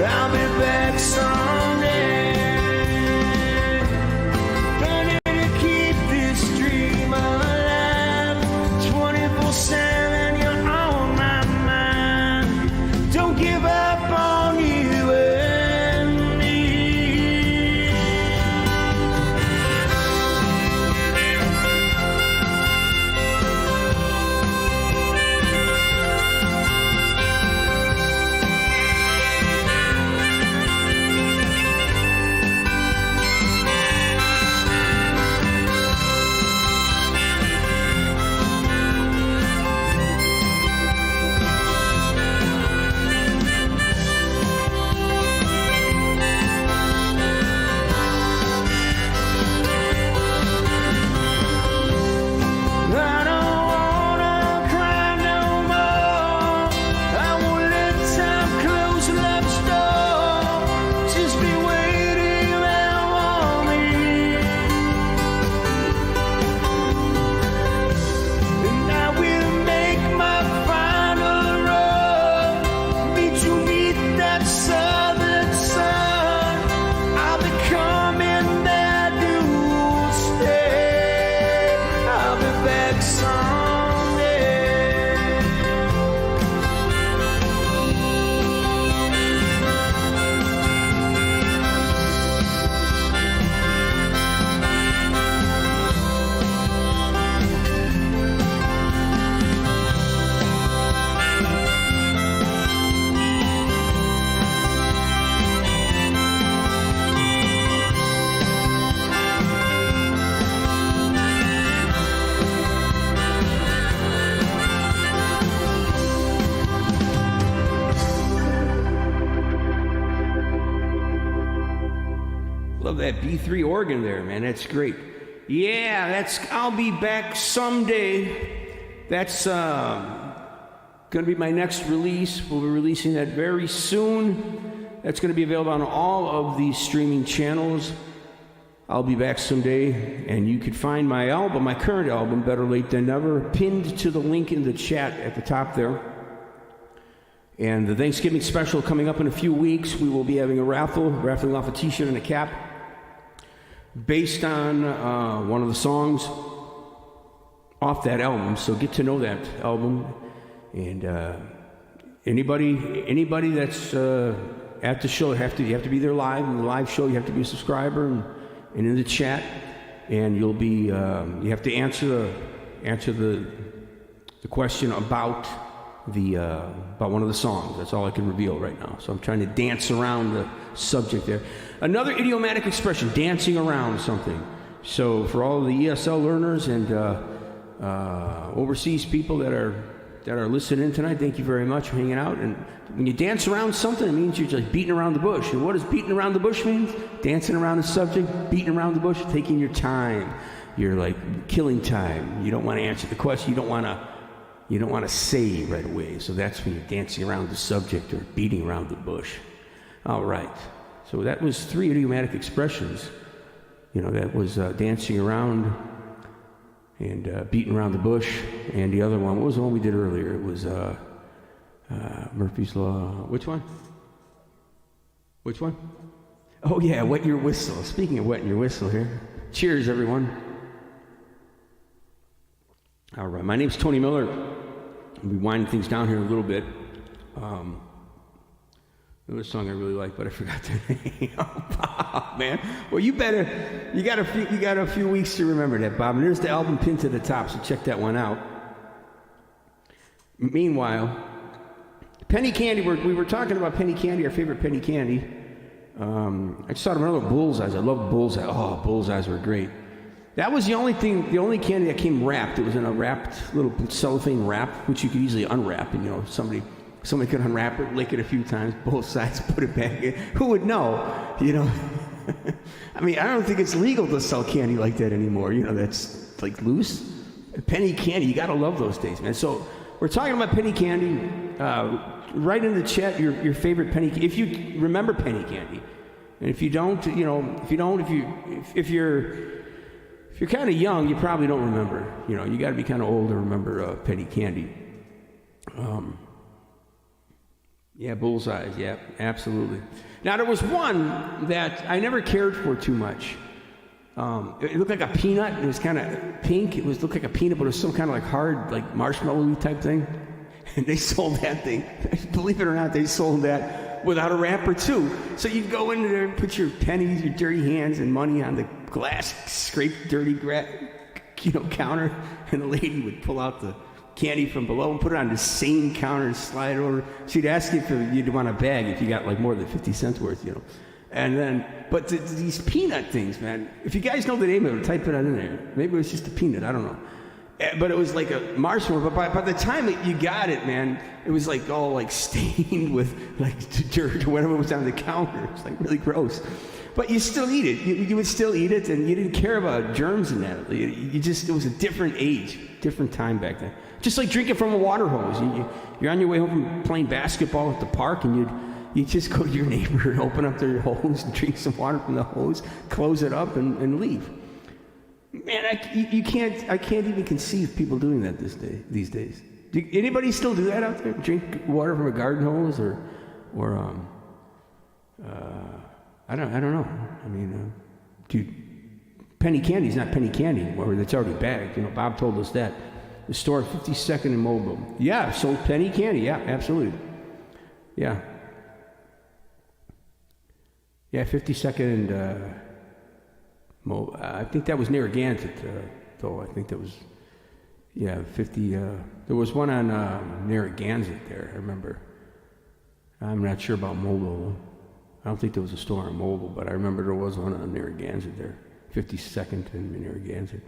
I'll be back someday. Gonna keep this dream alive 24/7. You're on my mind. Don't give up on you and me. Love that B3 organ there, man. That's great. Yeah, that's I'll Be Back Someday. That's going to be my next release. We'll be releasing that very soon. That's going to be available on all of these streaming channels. I'll Be Back Someday. And you can find my album, my current album, Better Late Than Never, pinned to the link in the chat at the top there. And the Thanksgiving special coming up in a few weeks. We will be having a raffling off a t-shirt and a cap based on one of the songs off that album. So get to know that album. And anybody that's at the show, you have to be there live. In the live show, you have to be a subscriber and in the chat. And you'll be you have to answer the question about one of the songs. That's all I can reveal right now. So I'm trying to dance around the subject there. Another idiomatic expression, dancing around something. So for all of the ESL learners and overseas people that are listening tonight, thank you very much for hanging out. And when you dance around something, it means you're just beating around the bush. And what does beating around the bush mean? Dancing around the subject, beating around the bush, taking your time. You're like killing time. You don't want to answer the question. You don't want to say right away. So that's when you're dancing around the subject or beating around the bush. All right. So that was 3 idiomatic expressions. That was dancing around and beating around the bush. And the other one, what was the one we did earlier? It was Murphy's Law. Which one? Oh, yeah, wet your whistle. Speaking of wetting your whistle here. Cheers, everyone. All right, my name's Tony Miller. I'll be winding things down here a little bit. Another song I really like, but I forgot the name. Oh, Bob, man. Well, you got a few weeks to remember that, Bob. And there's the album pinned to the top, so check that one out. Meanwhile, penny candy. We were talking about penny candy, our favorite penny candy. I just thought of another bullseyes. I love bullseyes. Oh, bullseyes were great. That was the only candy that came wrapped. It was in a wrapped little cellophane wrap, which you could easily unwrap, and somebody could unwrap it, lick it a few times, both sides, put it back in. Who would know? I mean, I don't think it's legal to sell candy like that anymore. That's like loose. Penny candy, you gotta love those days, man. So we're talking about penny candy. Write in the chat your favorite penny, if you remember penny candy, and if you don't, if you're kind of young, you probably don't remember. You got to be kind of old to remember penny candy. Yeah, bullseyes. Yeah, absolutely. Now, there was one that I never cared for too much. It looked like a peanut. It was kind of pink. It looked like a peanut, but it was some kind of like hard, like marshmallow-y type thing. And they sold that thing. Believe it or not, they sold that without a wrapper too. So you'd go in there and put your pennies, your dirty hands, and money on the glass, scraped, dirty, counter, and the lady would pull out the candy from below and put it on the same counter and slide it over. She'd ask you if you'd want a bag if you got like more than 50 cents worth, And then, but these peanut things, man, if you guys know the name of it, type it in there. Maybe it was just a peanut, I don't know. But it was like a marshmallow. But by the time you got it, man, it was like all like stained with like dirt or whatever was on the counter. It's like really gross. But you still eat it. You would still eat it, and you didn't care about germs in that. It was a different age, different time back then. Just like drinking from a water hose. You're on your way home from playing basketball at the park, and you just go to your neighbor and open up their hose and drink some water from the hose, close it up, and leave. Man, I can't even conceive people doing that these days. Anybody still do that out there? Drink water from a garden hose, or I don't know. I mean, dude, penny candy's not penny candy anymore. It's already bagged. Bob told us that. The store 52nd and Mobile. Yeah, sold penny candy. Yeah, absolutely. Yeah. Yeah, 52nd and Mobile. I think that was Narragansett, though. I think that was, 50. There was one on Narragansett there, I remember. I'm not sure about Mobile, though. I don't think there was a store on Mobile, but I remember there was one on Narragansett there. 52nd and Narragansett.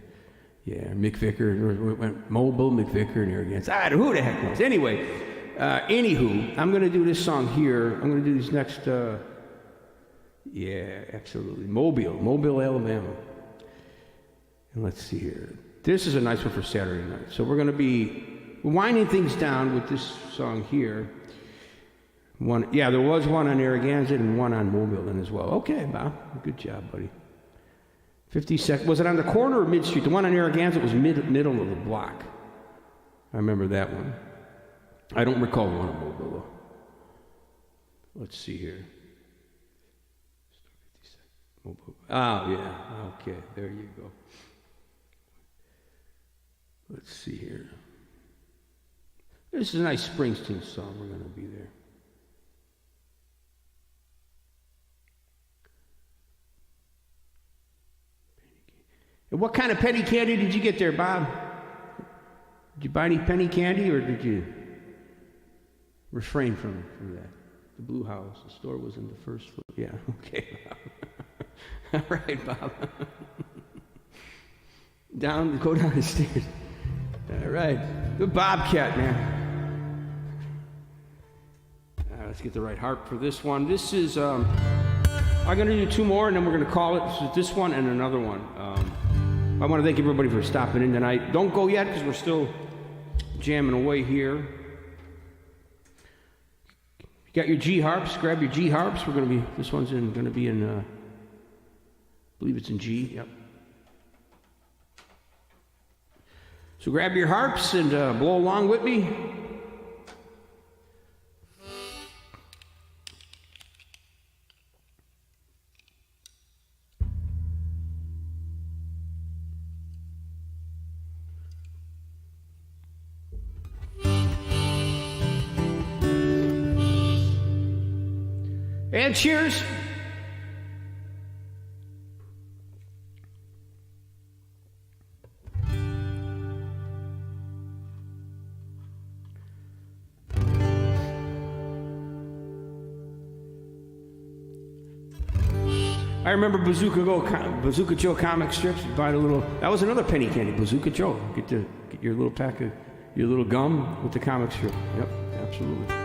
Yeah, McVicker, went Mobile, McVicker, Narragansett. Who the heck knows? Anyway, anywho, I'm going to do this song here. I'm going to do this next, absolutely. Mobile, Alabama. And let's see here. This is a nice one for Saturday night. So we're going to be winding things down with this song here. There was one on Narragansett and one on Mobile then as well. Okay, Bob. Good job, buddy. 52nd. Was it on the corner or mid-street? The one on Narragansett was middle of the block. I remember that one. I don't recall the one on Mobile, though. Let's see here. Mobile. Oh, yeah. Okay, there you go. Let's see here. This is a nice Springsteen song. We're going to be there. And what kind of penny candy did you get there, Bob? Did you buy any penny candy, or did you refrain from that? The Blue House. The store was in the first floor. Yeah, okay, Bob. All right, Bob. Go down the stairs. All right. Good Bobcat, man. Let's get the right harp for this one. This is, I'm going to do two more, and then we're going to call it. So this one and another one. I want to thank everybody for stopping in tonight. Don't go yet, because we're still jamming away here. You got your G harps? Grab your G harps. This one's going to be in, I believe it's in G. Yep. So grab your harps and blow along with me. And cheers. I remember Bazooka Joe comic strips. Buy a little. That was another penny candy. Bazooka Joe. Get your little pack of your little gum with the comic strip. Yep, absolutely.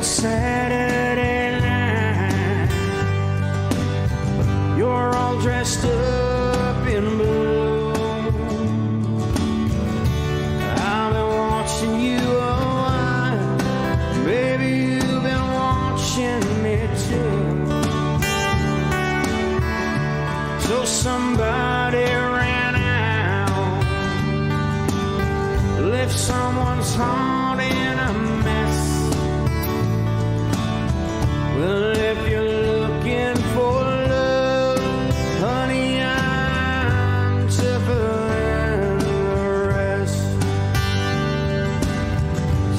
it's Saturday night. You're all dressed up in blue. I've been watching you a while. Baby, you've been watching me too. So somebody ran out, left someone's heart in a mess. Well, if you're looking for love, honey, I'm tougher than the rest.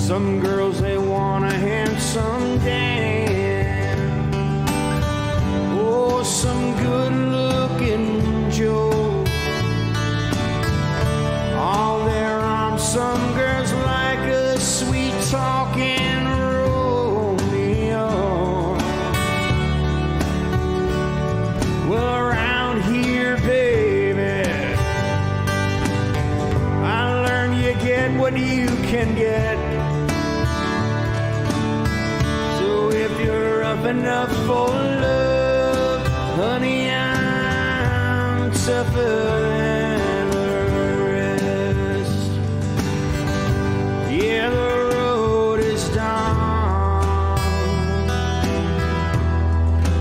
Some girls, they want a handsome Dan. Oh, some good-looking Joe. All their arms, some girls like a sweet-talking Romeo. Well, around here, baby, I learned you get what you can get. So if you're up enough for love, honey, I'm tougher than the rest. Yeah, the road is down.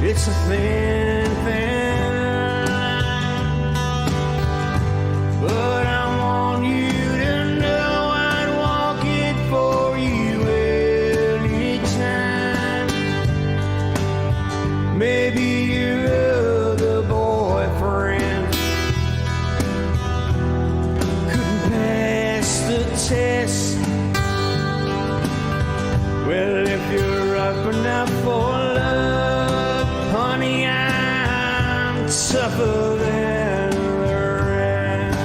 It's a thin, thin line. But I want you to know I'd walk it for you anytime. Maybe your other boyfriend couldn't pass the test. Well, if you're up enough for love, honey, I'm tougher than the rest.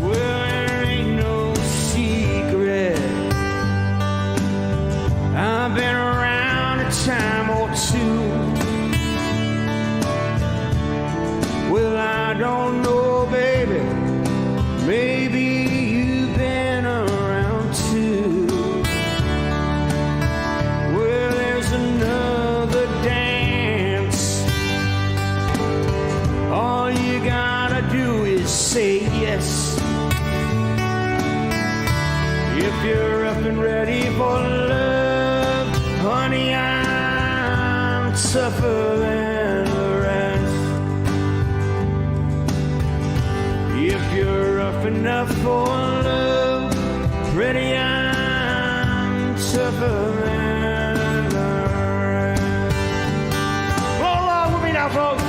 Well, there ain't no secret. I've been around a time or two. Well, I don't know, baby. Maybe you've been around too. Well, there's another dance. All you gotta do is say yes. If you're up and ready for love, honey, I'm tougher than the rest. If you're up enough for love, pretty, I'm tougher than the rest. Roll along with me now, folks.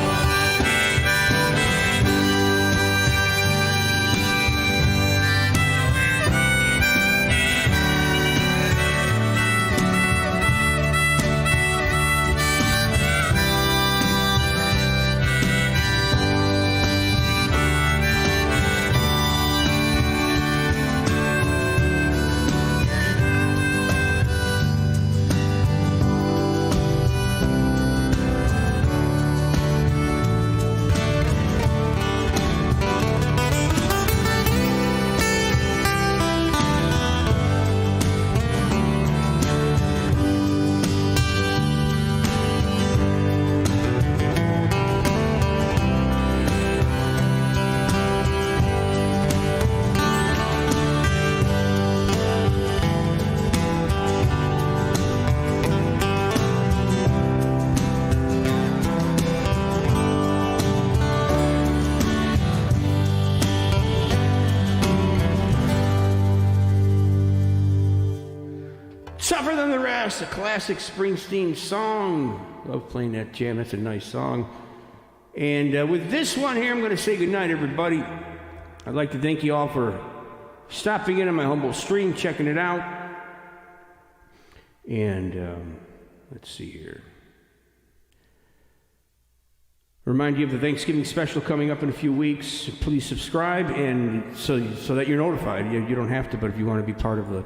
Tougher Than the Rest, a classic Springsteen song. Love playing that jam. That's a nice song. And with this one here, I'm going to say goodnight, everybody. I'd like to thank you all for stopping in on my humble stream, checking it out. And let's see here. Remind you of the Thanksgiving special coming up in a few weeks. Please subscribe, and so that you're notified. You don't have to, but if you want to be part of the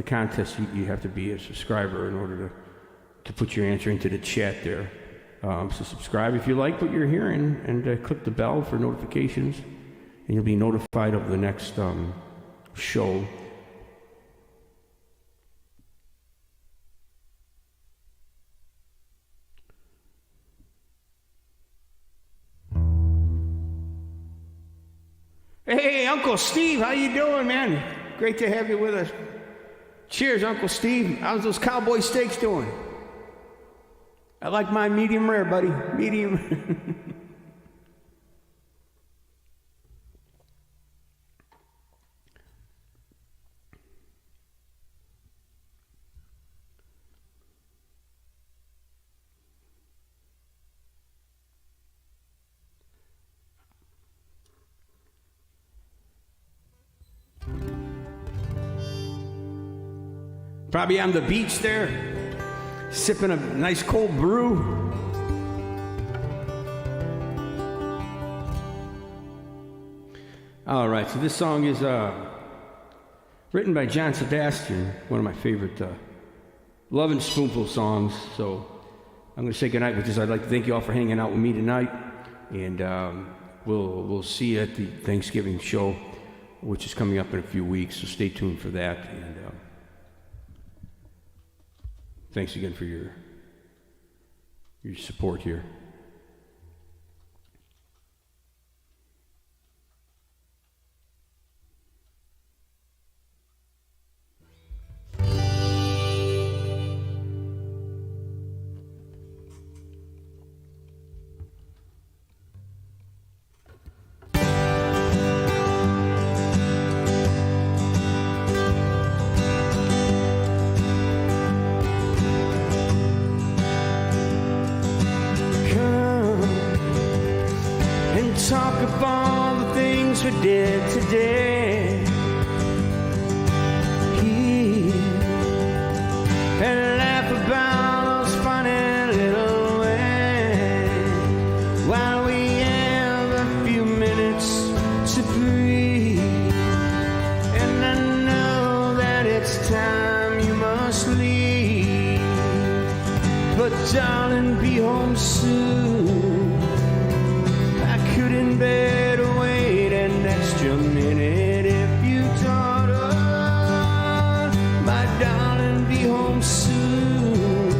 contest, you have to be a subscriber in order to put your answer into the chat there. So subscribe if you like what you're hearing, and click the bell for notifications, and you'll be notified of the next show. Hey, Uncle Steve, how you doing, man? Great to have you with us. Cheers, Uncle Steve. How's those cowboy steaks doing? I like mine medium rare, buddy. Medium. Probably on the beach there, sipping a nice cold brew. All right, so this song is written by John Sebastian, one of my favorite Lovin' Spoonful songs. So I'm going to say goodnight with this. I'd like to thank you all for hanging out with me tonight, and we'll see you at the Thanksgiving show, which is coming up in a few weeks. So stay tuned for that. And thanks again for your support here. Talk of all the things we did today. Here and laugh about those funny little ways while we have a few minutes to breathe. And I know that it's time you must leave, but darling, be home soon. Couldn't bear to wait an extra minute if you thought, oh, my darling, be home soon.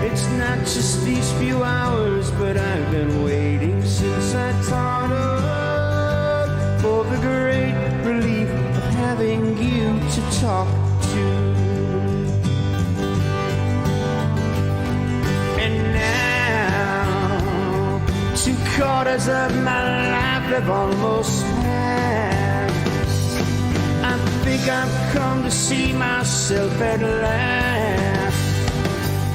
It's not just these few hours, but I've been waiting since I thought, oh, for the great relief of having you to talk to. And now 2/4 of my life have almost passed. I think I've come to see myself at last,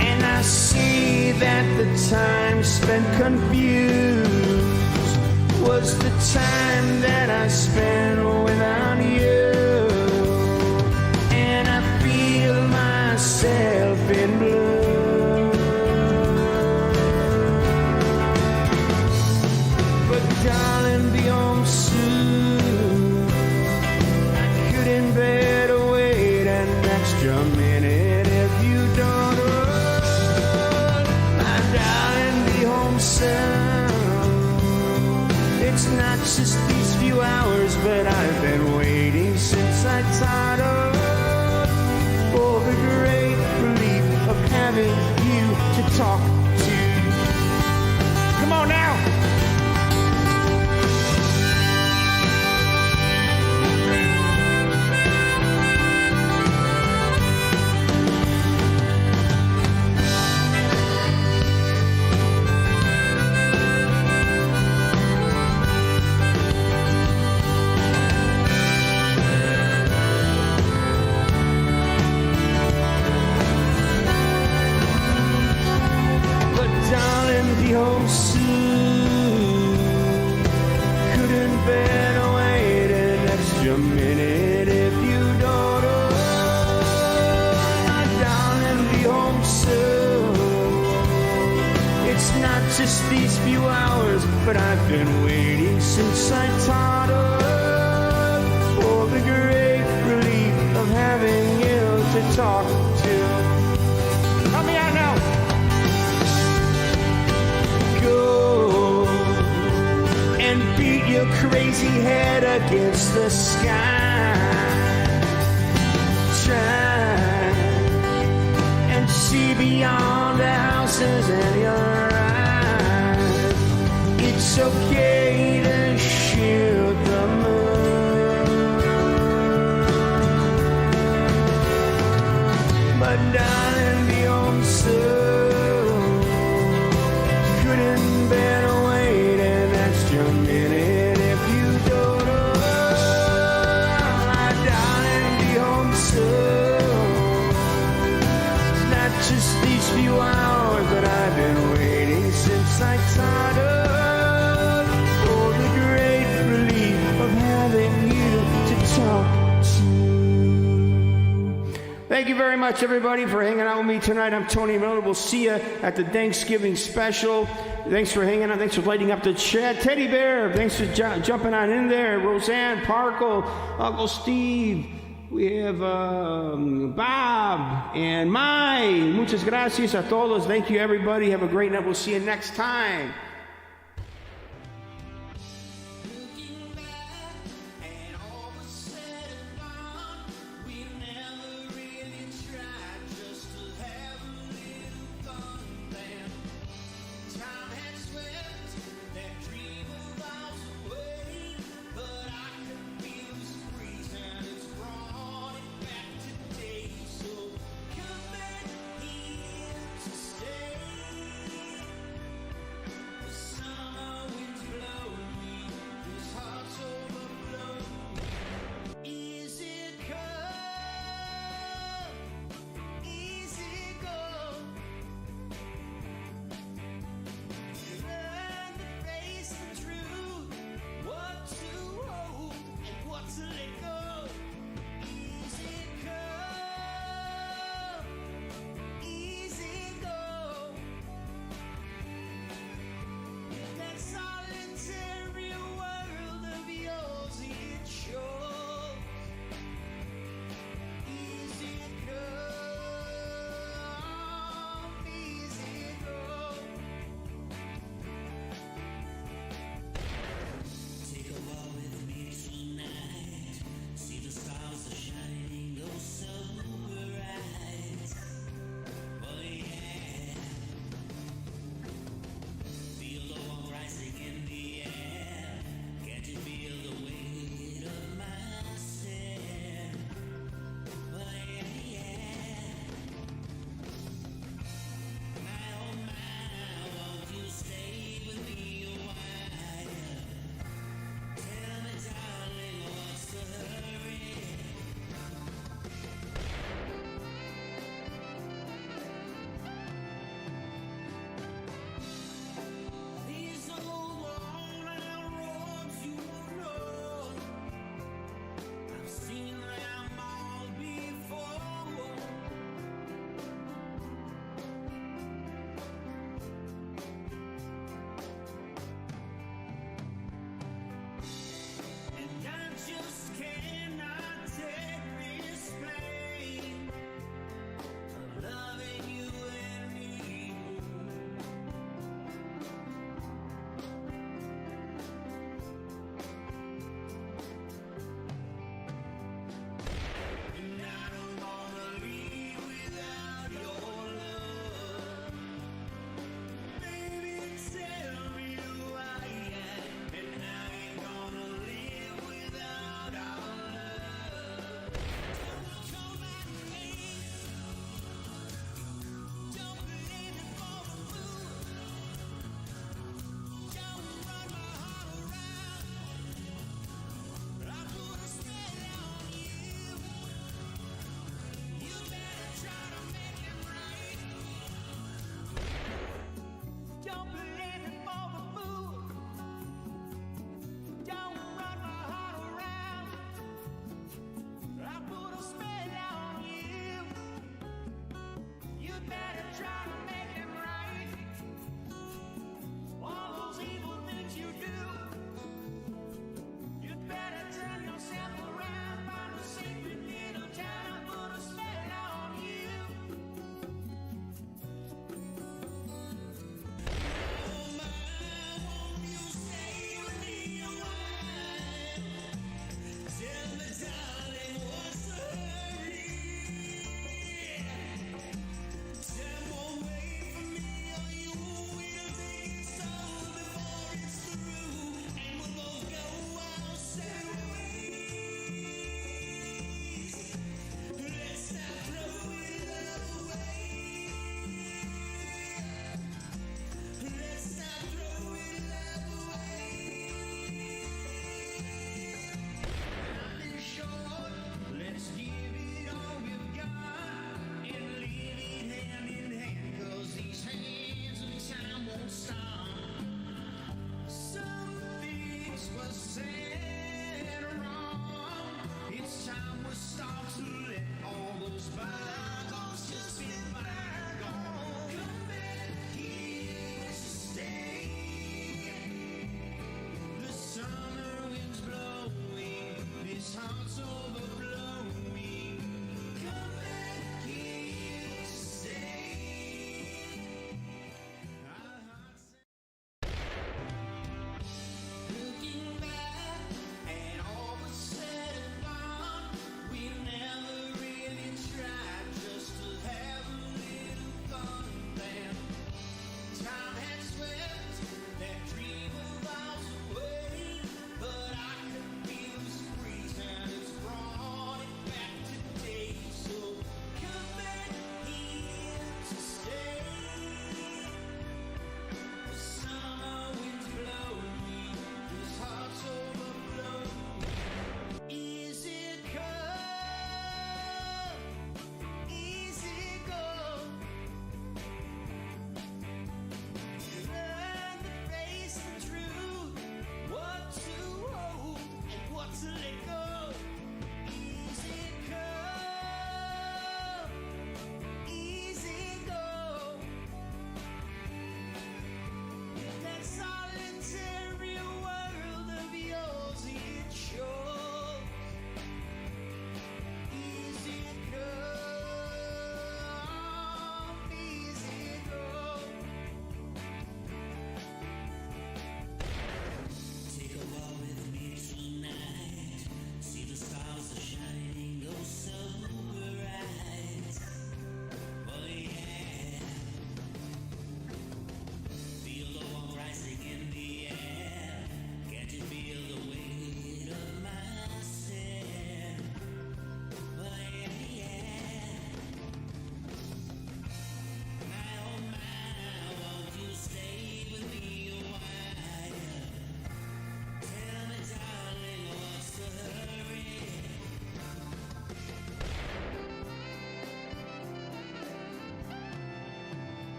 and I see that the time spent confused was the time that I spent without you, and I feel myself in blue. Darling, be home soon. I couldn't bear to wait an extra minute if you don't run. My darling, be home soon. It's not just these few hours, but I've been waiting since I thought of, for the great relief of having you to talk to. Come on now. been waiting since I taught her for the great relief of having you to talk to. Help me out now. Go and beat your crazy head against the sky. Try and see beyond the houses in your eyes. It's okay to shoot the moon, but darling, the old soul couldn't bear to wait an extra minute if you don't know. My darling, the old soul, it's not just these few hours that I've been waiting since I taught her for the great relief of having you to talk to. Thank you very much, everybody, for hanging out with me tonight. I'm Tony Miller. We'll see you at the Thanksgiving special. Thanks for hanging out. Thanks for lighting up the chat. Teddy Bear, thanks for jumping on in there. Roseanne, Parkle, Uncle Steve. We have Bob and Mai. Muchas gracias a todos. Thank you, everybody. Have a great night. We'll see you next time.